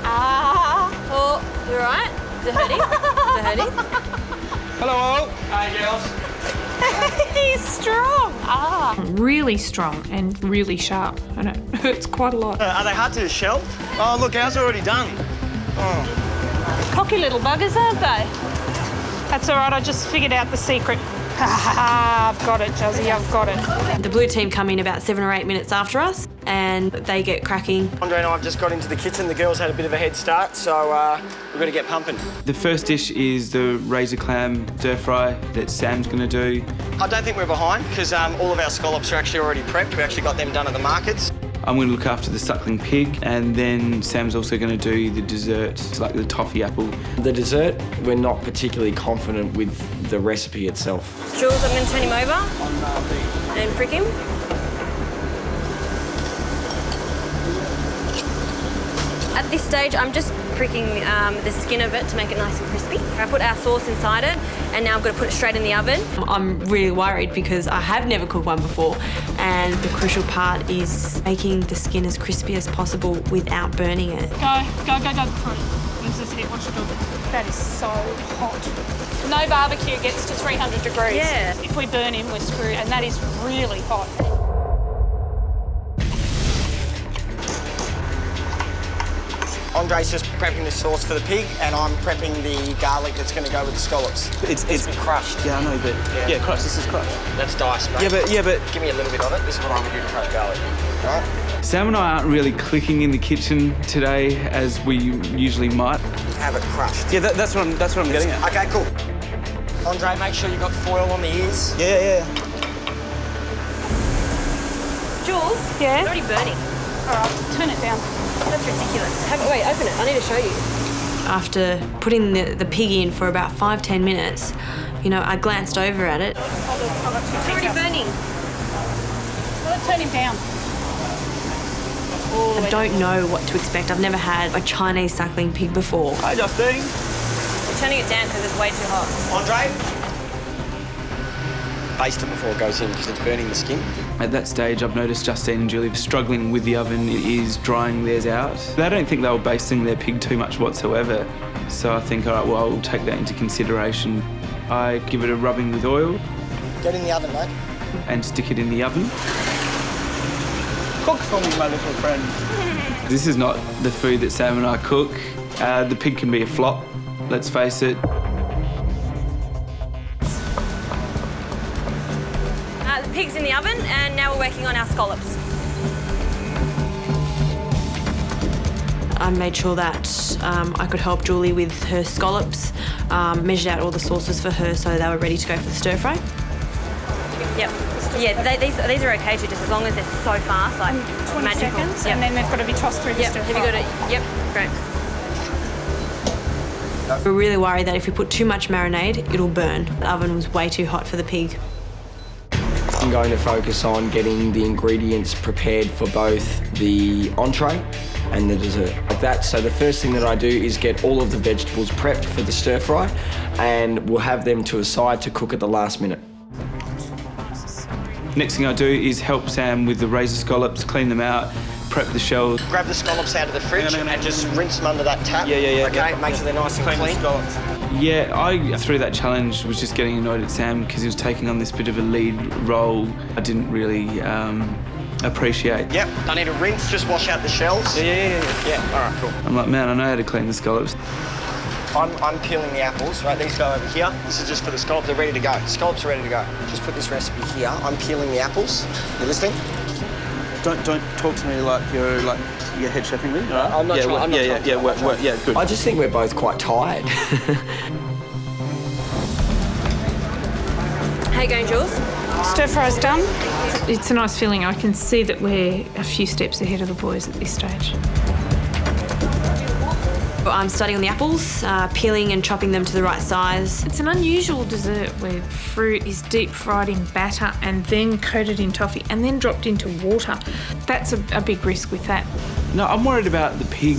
Oh, you all right? Is it hurting? Hello all. Hi, girls. He's strong. Really strong and really sharp, and it hurts quite a lot. Are they hard to shell? Oh, look, ours are already done. Oh. Cocky little buggers, aren't they? That's all right, I just figured out the secret. I've got it, Juzzy, I've got it. The blue team come in about 7 or 8 minutes after us and they get cracking. Andre and I have just got into the kitchen. The girls had a bit of a head start, so we've got to get pumping. The first dish is the razor clam stir fry that Sam's going to do. I don't think we're behind because all of our scallops are actually already prepped. We actually got them done at the markets. I'm going to look after the suckling pig, and then Sam's also going to do the dessert, like the toffee apple. The dessert, we're not particularly confident with the recipe itself. Jules, I'm going to turn him over and prick him. At this stage, I'm just pricking the skin of it to make it nice and crispy. I put our sauce inside it, and now I'm going to put it straight in the oven. I'm really worried because I have never cooked one before, and the crucial part is making the skin as crispy as possible without burning it. Go. Where's this heat? Watch it go. That is so hot. No barbecue gets to 300 degrees. Yeah. If we burn him, we're screwed, and that is really hot. Andre's just prepping the sauce for the pig, and I'm prepping the garlic that's going to go with the scallops. It's been crushed. Yeah, I know, but yeah, crushed. This is crushed. That's diced, mate. Yeah, but Give me a little bit of it. This is what I'm going to do to crush garlic. All right? Sam and I aren't really clicking in the kitchen today as we usually might. Have it crushed. Yeah, that's what I'm getting at. Okay, cool. Andre, make sure you've got foil on the ears. Yeah. Jules, Yeah? it's already burning. down. That's ridiculous. Wait, open it. I need to show you. After putting the pig in for about 5-10 minutes, you know, I glanced over at it. It's already burning. Let's turn him down. I don't know what to expect. I've never had a Chinese suckling pig before. Hi, Justine. We're turning it down because it's way too hot. Andre? Baste it before it goes in because it's burning the skin. At that stage, I've noticed Justine and Julie struggling with the oven. It is drying theirs out. I don't think they were basting their pig too much whatsoever. So I think, all right, well, I'll take that into consideration. I give it a rubbing with oil. Get in the oven, mate. And stick it in the oven. Cook for me, my little friend. This is not the food that Sam and I cook. The pig can be a flop, let's face it. The pig's in the oven, and now we're working on our scallops. I made sure that I could help Julie with her scallops, measured out all the sauces for her so they were ready to go for the stir fry. Yep. Yeah, these are okay too, just as long as they're so fast, like 20 magical. seconds, and then they've got to be tossed through the stir Have fry. you got it? Yep, great. We're really worried that if we put too much marinade, it'll burn. The oven was way too hot for the pig. I'm going to focus on getting the ingredients prepared for both the entree and the dessert. Like that, so the first thing that I do is get all of the vegetables prepped for the stir fry, and we'll have them to a side to cook at the last minute. Next thing I do is help Sam with the razor scallops, clean them out, prep the shells. Grab the scallops out of the fridge and just rinse them under that tap. Yeah. Okay, make sure they're nice and clean. Yeah, I, through that challenge, was just getting annoyed at Sam because he was taking on this bit of a lead role I didn't really appreciate. Yep, I need to rinse, just wash out the shells. Yeah, all right, cool. I'm like, man, I know how to clean the scallops. I'm peeling the apples, right? These go over here. This is just for the scallops. They're ready to go. Scallops are ready to go. Just put this recipe here. I'm peeling the apples. You listening? Don't talk to me like you're head chefing me. Right? I'm not trying. Yeah, good. I just think we're both quite tired. How you going, Jules? Stir fry's done. It's a nice feeling. I can see that we're a few steps ahead of the boys at this stage. I'm starting on the apples, peeling and chopping them to the right size. It's an unusual dessert where fruit is deep fried in batter and then coated in toffee and then dropped into water. That's a big risk with that. No, I'm worried about the pig.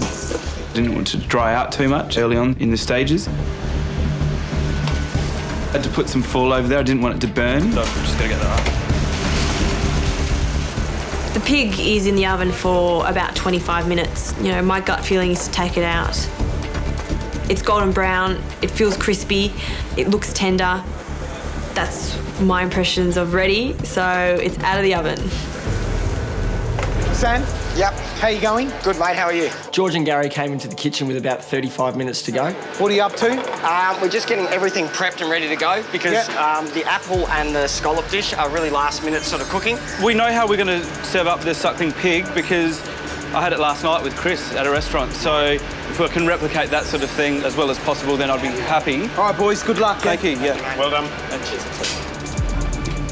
Didn't want to dry out too much early on in the stages. I had to put some foil over there. I didn't want it to burn. So I'm just gonna get that up. The pig is in the oven for about 25 minutes. You know, my gut feeling is to take it out. It's golden brown, it feels crispy, it looks tender. That's my impressions of ready, so it's out of the oven. Sam? Yep. How you going? Good, mate. How are you? George and Gary came into the kitchen with about 35 minutes to go. What are you up to? We're just getting everything prepped and ready to go because the apple and the scallop dish are really last-minute sort of cooking. We know how we're going to serve up the suckling pig because I had it last night with Chris at a restaurant. So if we can replicate that sort of thing as well as possible, then I'd be happy. All right, boys. Good luck. Thank you. Yeah. Well done.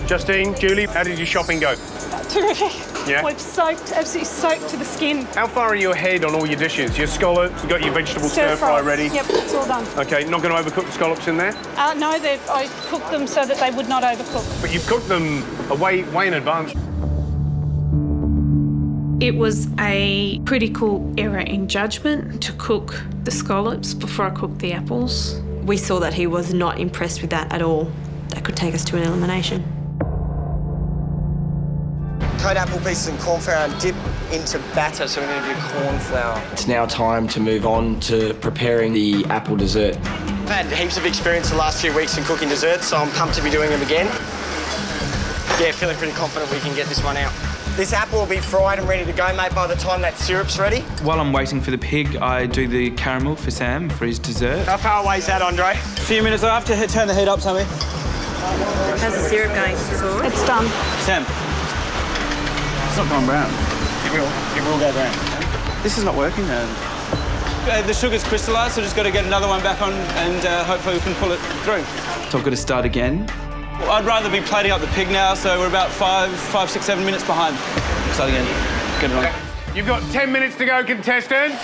Justine, Julie, how did your shopping go? Terrific. Yeah? We're soaked, absolutely soaked to the skin. How far are you ahead on all your dishes? Your scallops, you got your vegetable stir fry ready? Yep, it's all done. Okay, not going to overcook the scallops in there? No, I cooked them so that they would not overcook. But you've cooked them way in advance. It was a critical error in judgment to cook the scallops before I cooked the apples. We saw that he was not impressed with that at all. That could take us to an elimination. Coat apple pieces in corn flour and dip into batter, so we're going to do corn flour. It's now time to move on to preparing the apple dessert. I've had heaps of experience the last few weeks in cooking desserts, so I'm pumped to be doing them again. Yeah, feeling pretty confident we can get this one out. This apple will be fried and ready to go, mate, by the time that syrup's ready. While I'm waiting for the pig, I do the caramel for Sam for his dessert. How far away is that, Andre? A few minutes. I have to turn the heat up, Sammy. How's the syrup going? It's done. Sam. It's not going brown. It will go brown. This is not working, man. The sugar's crystallised, so just got to get another one back on and hopefully we can pull it through. So I've got to start again. I'd rather be plating up the pig now, so we're about 5, 6, 7 minutes behind. Start again. Get it on. You've got 10 minutes to go, contestants.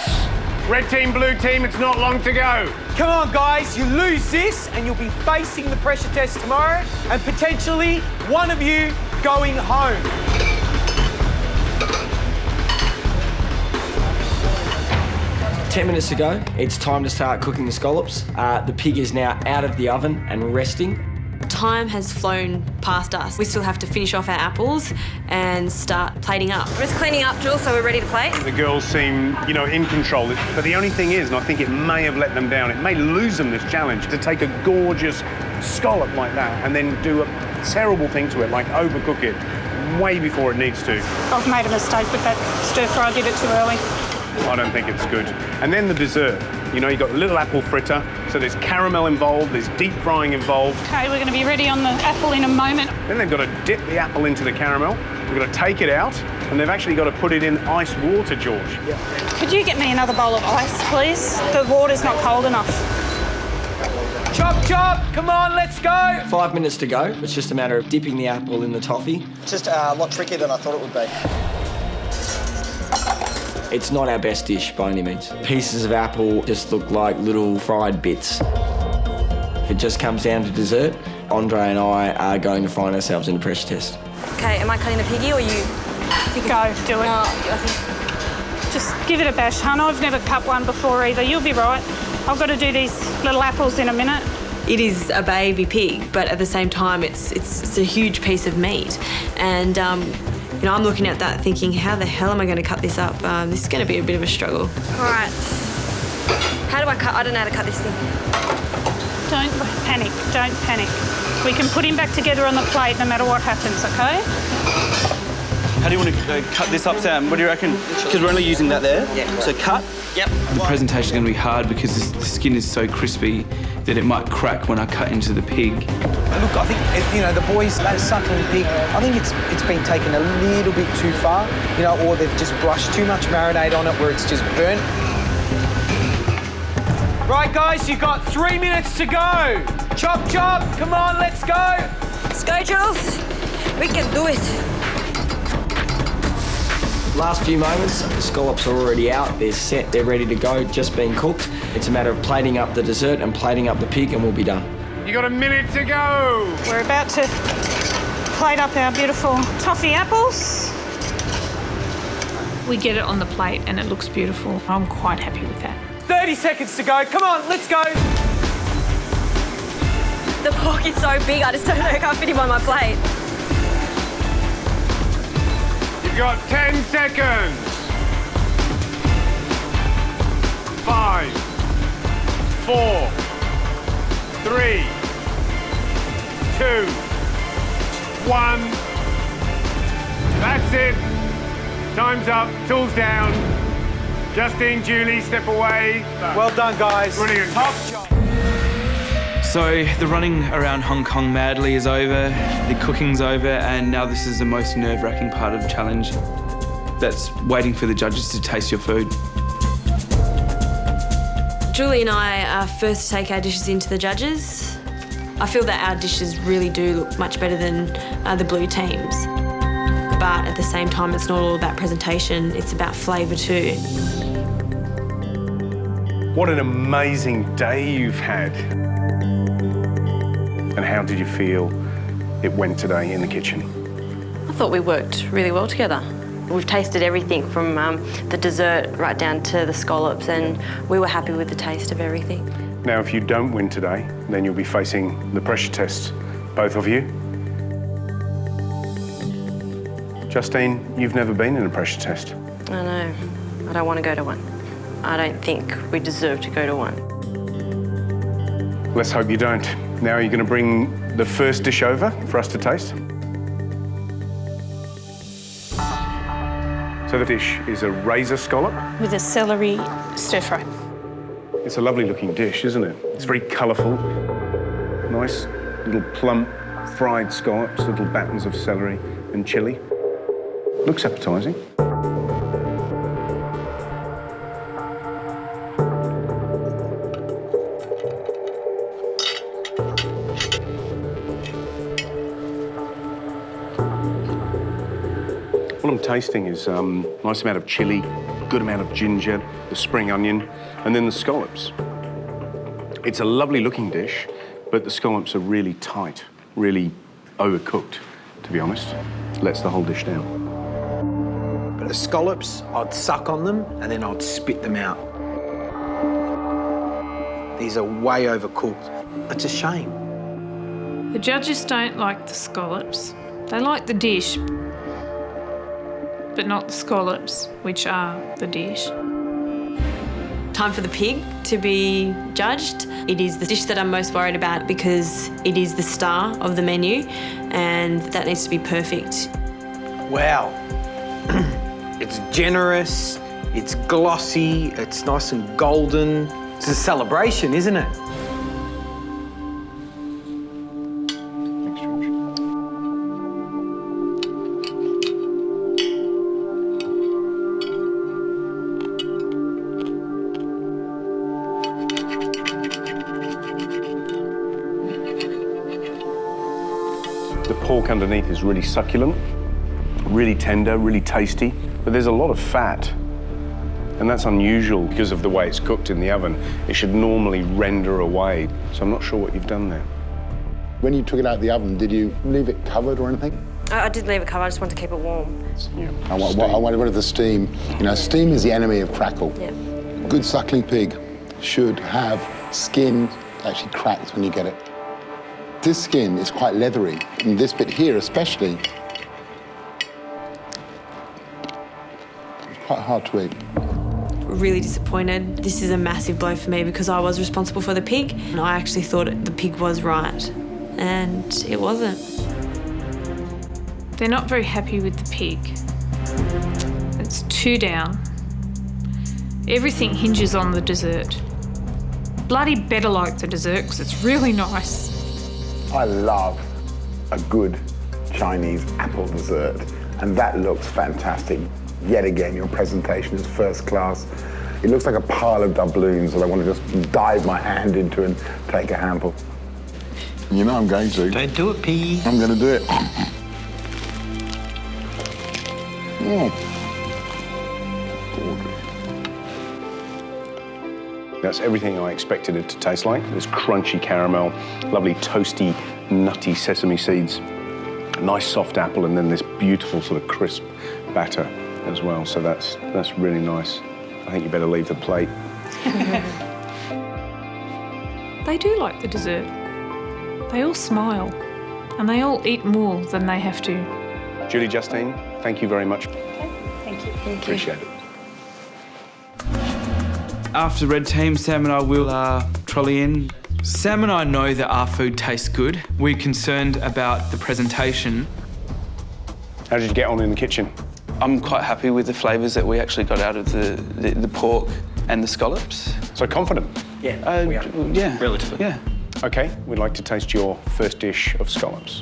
Red team, blue team, it's not long to go. Come on, guys, you lose this and you'll be facing the pressure test tomorrow and potentially one of you going home. Ten minutes to go. It's time to start cooking the scallops. The pig is now out of the oven and resting. Time has flown past us. We still have to finish off our apples and start plating up. We're just cleaning up, Jules, so we're ready to plate. The girls seem, you know, in control. But the only thing is, and I think it may have let them down, it may lose them this challenge to take a gorgeous scallop like that and then do a terrible thing to it, like overcook it way before it needs to. I've made a mistake with that stir fry. I did it too early. I don't think it's good. And then the dessert. You know, you've got a little apple fritter, so there's caramel involved, there's deep frying involved. Okay, we're going to be ready on the apple in a moment. Then they've got to dip the apple into the caramel. They've got to take it out, and they've actually got to put it in ice water, George. Yeah. Could you get me another bowl of ice, please? The water's not cold enough. Chop, chop, come on, let's go. 5 minutes to go. It's just a matter of dipping the apple in the toffee. It's just a lot trickier than I thought it would be. It's not our best dish by any means. Pieces of apple just look like little fried bits. If it just comes down to dessert, Andre and I are going to find ourselves in a pressure test. Okay, am I cutting the piggy or you? Go, do it. No, I think... Just give it a bash, hun. I've never cut one before either. You'll be right. I've got to do these little apples in a minute. It is a baby pig, but at the same time, it's a huge piece of meat. And you know, I'm looking at that thinking, how the hell am I going to cut this up? This is going to be a bit of a struggle. All right. How do I cut? I don't know how to cut this thing. Don't panic. Don't panic. We can put him back together on the plate no matter what happens, okay? How do you want to cut this up, Sam? What do you reckon? Because we're only using that there. Yeah. So cut. Yep. The presentation is going to be hard because the skin is so crispy that it might crack when I cut into the pig. Look, I think, you know, the boys, that suckling pig, I think it's been taken a little bit too far, you know, or they've just brushed too much marinade on it where it's just burnt. Right, guys, you've got 3 minutes to go. Chop, chop, come on, let's go. Let's go, Jules. We can do it. Last few moments, the scallops are already out, they're set, they're ready to go, just being cooked. It's a matter of plating up the dessert and plating up the pig and we'll be done. You got a minute to go. We're about to plate up our beautiful toffee apples. We get it on the plate and it looks beautiful. I'm quite happy with that. 30 seconds to go, come on, let's go. The pork is so big, I just don't know, I can't fit him on my plate. You've got 10 seconds. 5, 4, 3, 2, 1. That's it. Time's up. Tools down. Justine, Julie, step away. Well done, guys. Brilliant. Top job. So the running around Hong Kong madly is over, the cooking's over, and now this is the most nerve-wracking part of the challenge. That's waiting for the judges to taste your food. Julie and I are first to take our dishes into the judges. I feel that our dishes really do look much better than the blue teams. But at the same time, it's not all about presentation, it's about flavour too. What an amazing day you've had. And how did you feel it went today in the kitchen? I thought we worked really well together. We've tasted everything from the dessert right down to the scallops, and we were happy with the taste of everything. Now, if you don't win today, then you'll be facing the pressure test, both of you. Justine, you've never been in a pressure test. I know. I don't want to go to one. I don't think we deserve to go to one. Let's hope you don't. Now you're going to bring the first dish over for us to taste. So the dish is a razor scallop. With a celery stir fry. It's a lovely looking dish, isn't it? It's very colourful. Nice little plump fried scallops, little battens of celery and chilli. Looks appetising. What I'm tasting is nice amount of chilli, good amount of ginger, the spring onion, and then the scallops. It's a lovely looking dish, but the scallops are really tight, really overcooked, to be honest. Lets the whole dish down. But the scallops, I'd suck on them and then I'd spit them out. These are way overcooked. It's a shame. The judges don't like the scallops. They like the dish, but not the scallops, which are the dish. Time for the pig to be judged. It is the dish that I'm most worried about because it is the star of the menu and that needs to be perfect. Wow. It's generous, it's glossy, it's nice and golden. It's a celebration, isn't it? The pork underneath is really succulent, really tender, really tasty, but there's a lot of fat. And that's unusual because of the way it's cooked in the oven. It should normally render away, so I'm not sure what you've done there. When you took it out of the oven, did you leave it covered or anything? I did leave it covered, I just wanted to keep it warm. Yeah. I wanted rid of the steam. You know, steam is the enemy of crackle. Yeah. Good suckling pig should have skin that actually cracks when you get it. This skin is quite leathery, and this bit here especially, it's quite hard to eat. Really disappointed. This is a massive blow for me because I was responsible for the pig and I actually thought the pig was right and it wasn't. They're not very happy with the pig. It's 2 down. Everything hinges on the dessert. Bloody better like the dessert because it's really nice. I love a good Chinese apple dessert, and that looks fantastic. Yet again, your presentation is first class. It looks like a pile of doubloons that I want to just dive my hand into and take a handful. You know I'm going to. Don't do it, Piggy. I'm going to do it. That's everything I expected it to taste like. This crunchy caramel, lovely toasty, nutty sesame seeds, nice soft apple, and then this beautiful sort of crisp batter as well. So that's really nice. I think you better leave the plate. They do like the dessert. They all smile and they all eat more than they have to. Julie, Justine, thank you very much. Thank you. Appreciate it. After the red team, Sam and I will trolley in. Sam and I know that our food tastes good. We're concerned about the presentation. How did you get on in the kitchen? I'm quite happy with the flavours that we actually got out of the pork and the scallops. So confident? Yeah, we are. Yeah. Relatively. Yeah. Okay, we'd like to taste your first dish of scallops.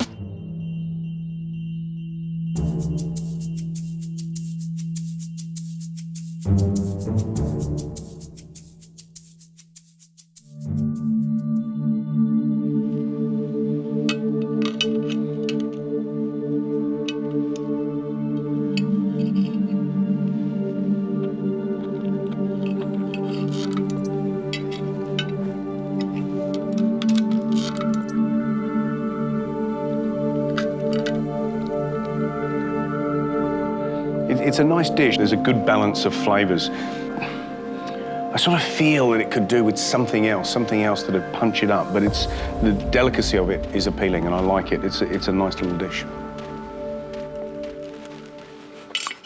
It's a nice dish. There's a good balance of flavours. I sort of feel that it could do with something else that would punch it up, but the delicacy of it is appealing and I like it. It's a nice little dish.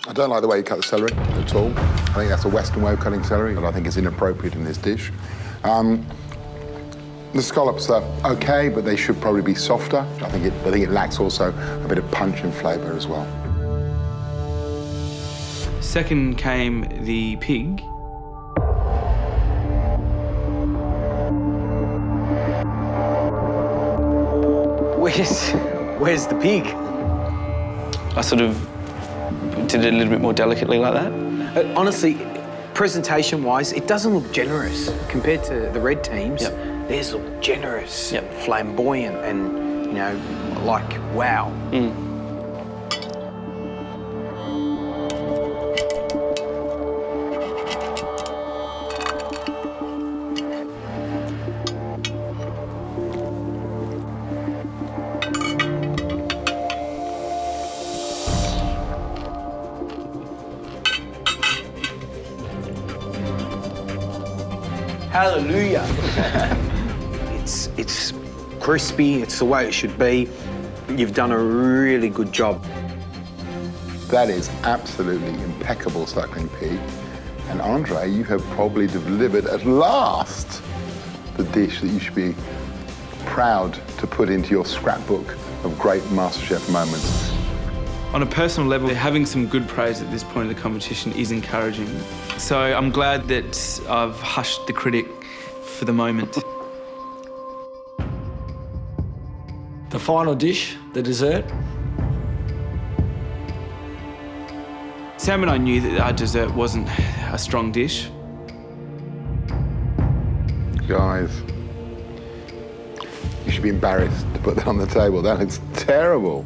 I don't like the way you cut the celery at all. I think that's a Western way of cutting celery, but I think it's inappropriate in this dish. The scallops are okay, but they should probably be softer. I think it lacks also a bit of punch and flavour as well. Second came the pig. Where's the pig? I sort of did it a little bit more delicately like that. Honestly, presentation-wise, it doesn't look generous compared to the red teams. Yep. Theirs look generous, flamboyant, and, you know, like, wow. Hallelujah. It's crispy, it's the way it should be. You've done a really good job. That is absolutely impeccable suckling pig. And Andre, you have probably delivered at last the dish that you should be proud to put into your scrapbook of great MasterChef moments. On a personal level, having some good praise at this point of the competition is encouraging. So I'm glad that I've hushed the critic for the moment. The final dish, the dessert. Sam and I knew that our dessert wasn't a strong dish. Guys, you should be embarrassed to put that on the table. That looks terrible.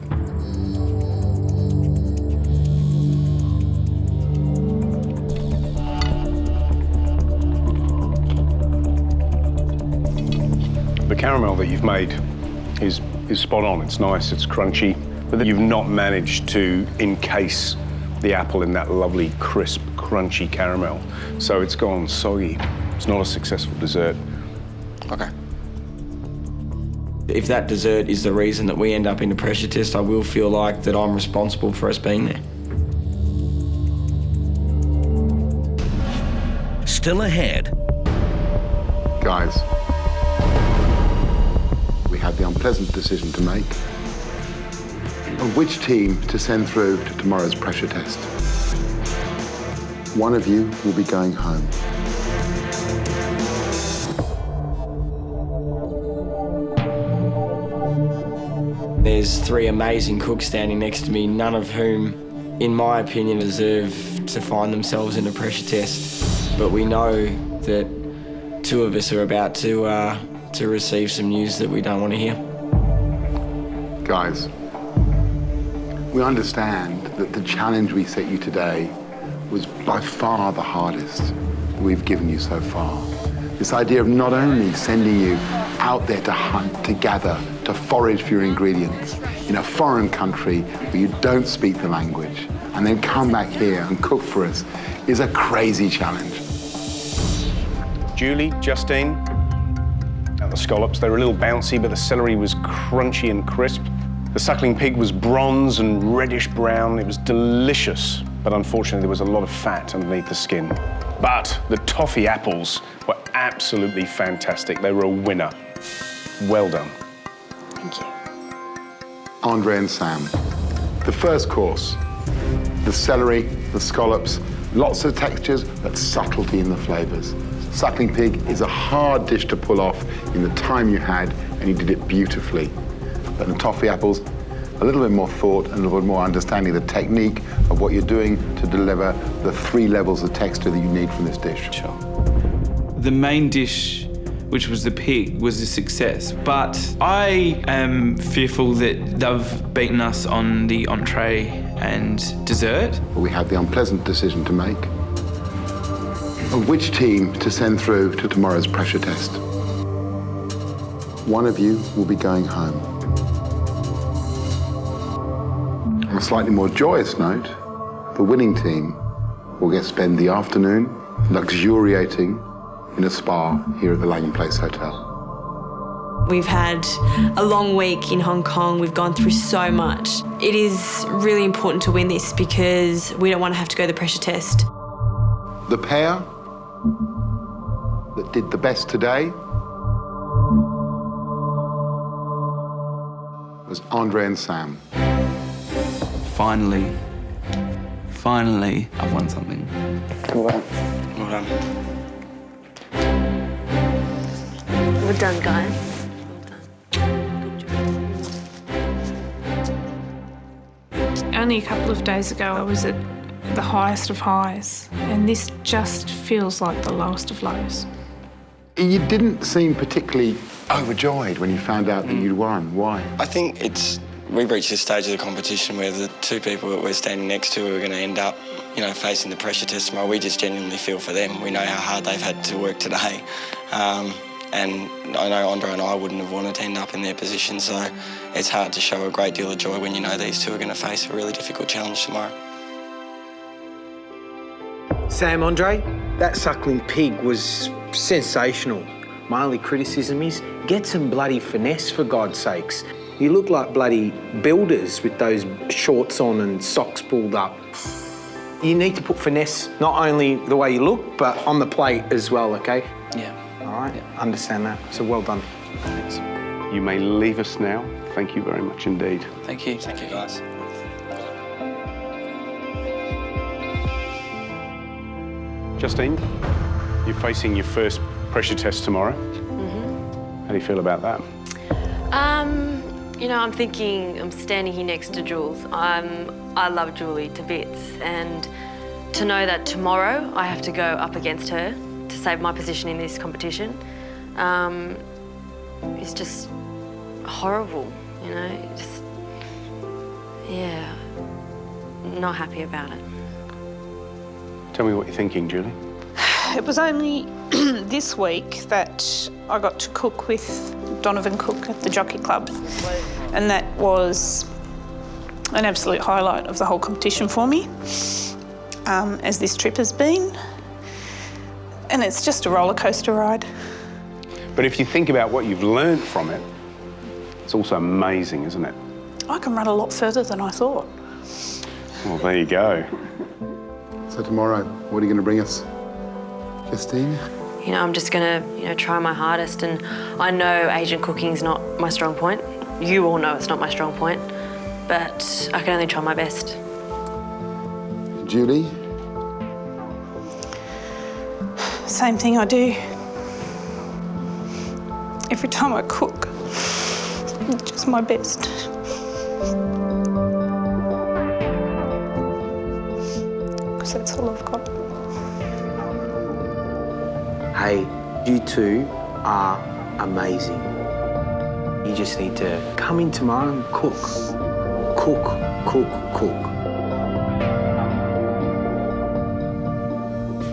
The caramel that you've made is spot on. It's nice, it's crunchy, but you've not managed to encase the apple in that lovely, crisp, crunchy caramel. So it's gone soggy. It's not a successful dessert. Okay. If that dessert is the reason that we end up in the pressure test, I will feel like that I'm responsible for us being there. Still ahead. Guys, we have the unpleasant decision to make of which team to send through to tomorrow's pressure test. One of you will be going home. There's 3 amazing cooks standing next to me, none of whom, in my opinion, deserve to find themselves in a pressure test. But we know that 2 of us are about to receive some news that we don't want to hear. Guys, we understand that the challenge we set you today was by far the hardest we've given you so far. This idea of not only sending you out there to hunt, to gather, to forage for your ingredients in a foreign country where you don't speak the language, and then come back here and cook for us is a crazy challenge. Julie, Justine, the scallops, they were a little bouncy, but the celery was crunchy and crisp. The suckling pig was bronze and reddish brown. It was delicious, but unfortunately there was a lot of fat underneath the skin. But the toffee apples were absolutely fantastic. They were a winner. Well done. Thank you. Andre and Sam, the first course, the celery, the scallops, lots of textures, but subtlety in the flavours. Suckling pig is a hard dish to pull off in the time you had, and you did it beautifully. But the toffee apples, a little bit more thought and a little bit more understanding the technique of what you're doing to deliver the 3 levels of texture that you need from this dish. Sure. The main dish, which was the pig, was a success, but I am fearful that they've beaten us on the entree and dessert. We have the unpleasant decision to make of which team to send through to tomorrow's pressure test. One of you will be going home. On a slightly more joyous note, the winning team will spend the afternoon luxuriating in a spa here at the Langham Place Hotel. We've had a long week in Hong Kong. We've gone through so much. It is really important to win this because we don't want to have to go to the pressure test. The pair that did the best today was Andre and Sam. Finally, I've won something. Well done. Well done. Well done, guys. Only a couple of days ago, I was at the highest of highs, and this just feels like the lowest of lows. You didn't seem particularly overjoyed when you found out that you'd won. Why? I think we've reached this stage of the competition where the 2 people that we're standing next to are going to end up, facing the pressure test tomorrow. We just genuinely feel for them. We know how hard they've had to work today. And I know Andre and I wouldn't have wanted to end up in their position, so it's hard to show a great deal of joy when you know these 2 are going to face a really difficult challenge tomorrow. Sam, Andre, that suckling pig was sensational. My only criticism is get some bloody finesse, for God's sakes. You look like bloody builders with those shorts on and socks pulled up. You need to put finesse not only the way you look, but on the plate as well, OK? Yeah. All right, understand that. So well done. Thanks. You may leave us now. Thank you very much indeed. Thank you. Thank you, guys. Justine, you're facing your first pressure test tomorrow. How do you feel about that? You know, I'm thinking I'm standing here next to Jules. I love Julie to bits, and to know that tomorrow I have to go up against her to save my position in this competition is just horrible, you know, just, yeah, not happy about it. Tell me what you're thinking, Julie. It was only this week that I got to cook with Donovan Cook at the Jockey Club, and that was an absolute highlight of the whole competition for me, as this trip has been. And it's just a roller coaster ride. But if you think about what you've learned from it, it's also amazing, isn't it? I can run a lot further than I thought. Well, there you go. So tomorrow, what are you going to bring us? Justine? You know, I'm just gonna, you know, try my hardest, and I know Asian cooking's not my strong point. You all know it's not my strong point, but I can only try my best. Julie? Same thing I do. Every time I cook, it's just my best. Because that's all I've got. Hey, you two are amazing. You just need to come in tomorrow and cook. Cook, cook, cook.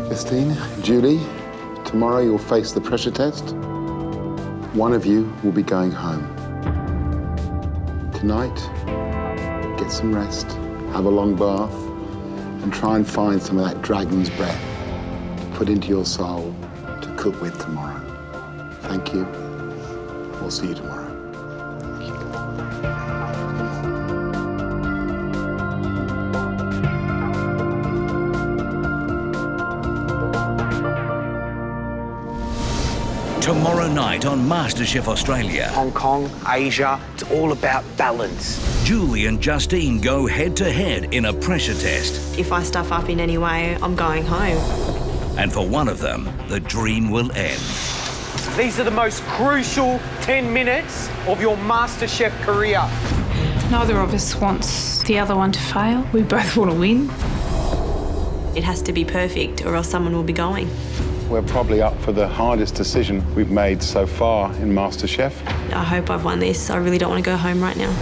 Justine, Julie, tomorrow you'll face the pressure test. One of you will be going home. Tonight, get some rest, have a long bath, and try and find some of that dragon's breath to put into your soul to cook with tomorrow. Thank you. We'll see you tomorrow. Tomorrow night on MasterChef Australia. Hong Kong, Asia, it's all about balance. Julie and Justine go head-to-head in a pressure test. If I stuff up in any way, I'm going home. And for one of them, the dream will end. These are the most crucial 10 minutes of your MasterChef career. Neither of us wants the other one to fail. We both want to win. It has to be perfect, or else someone will be going. We're probably up for the hardest decision we've made so far in MasterChef. I hope I've won this. I really don't want to go home right now.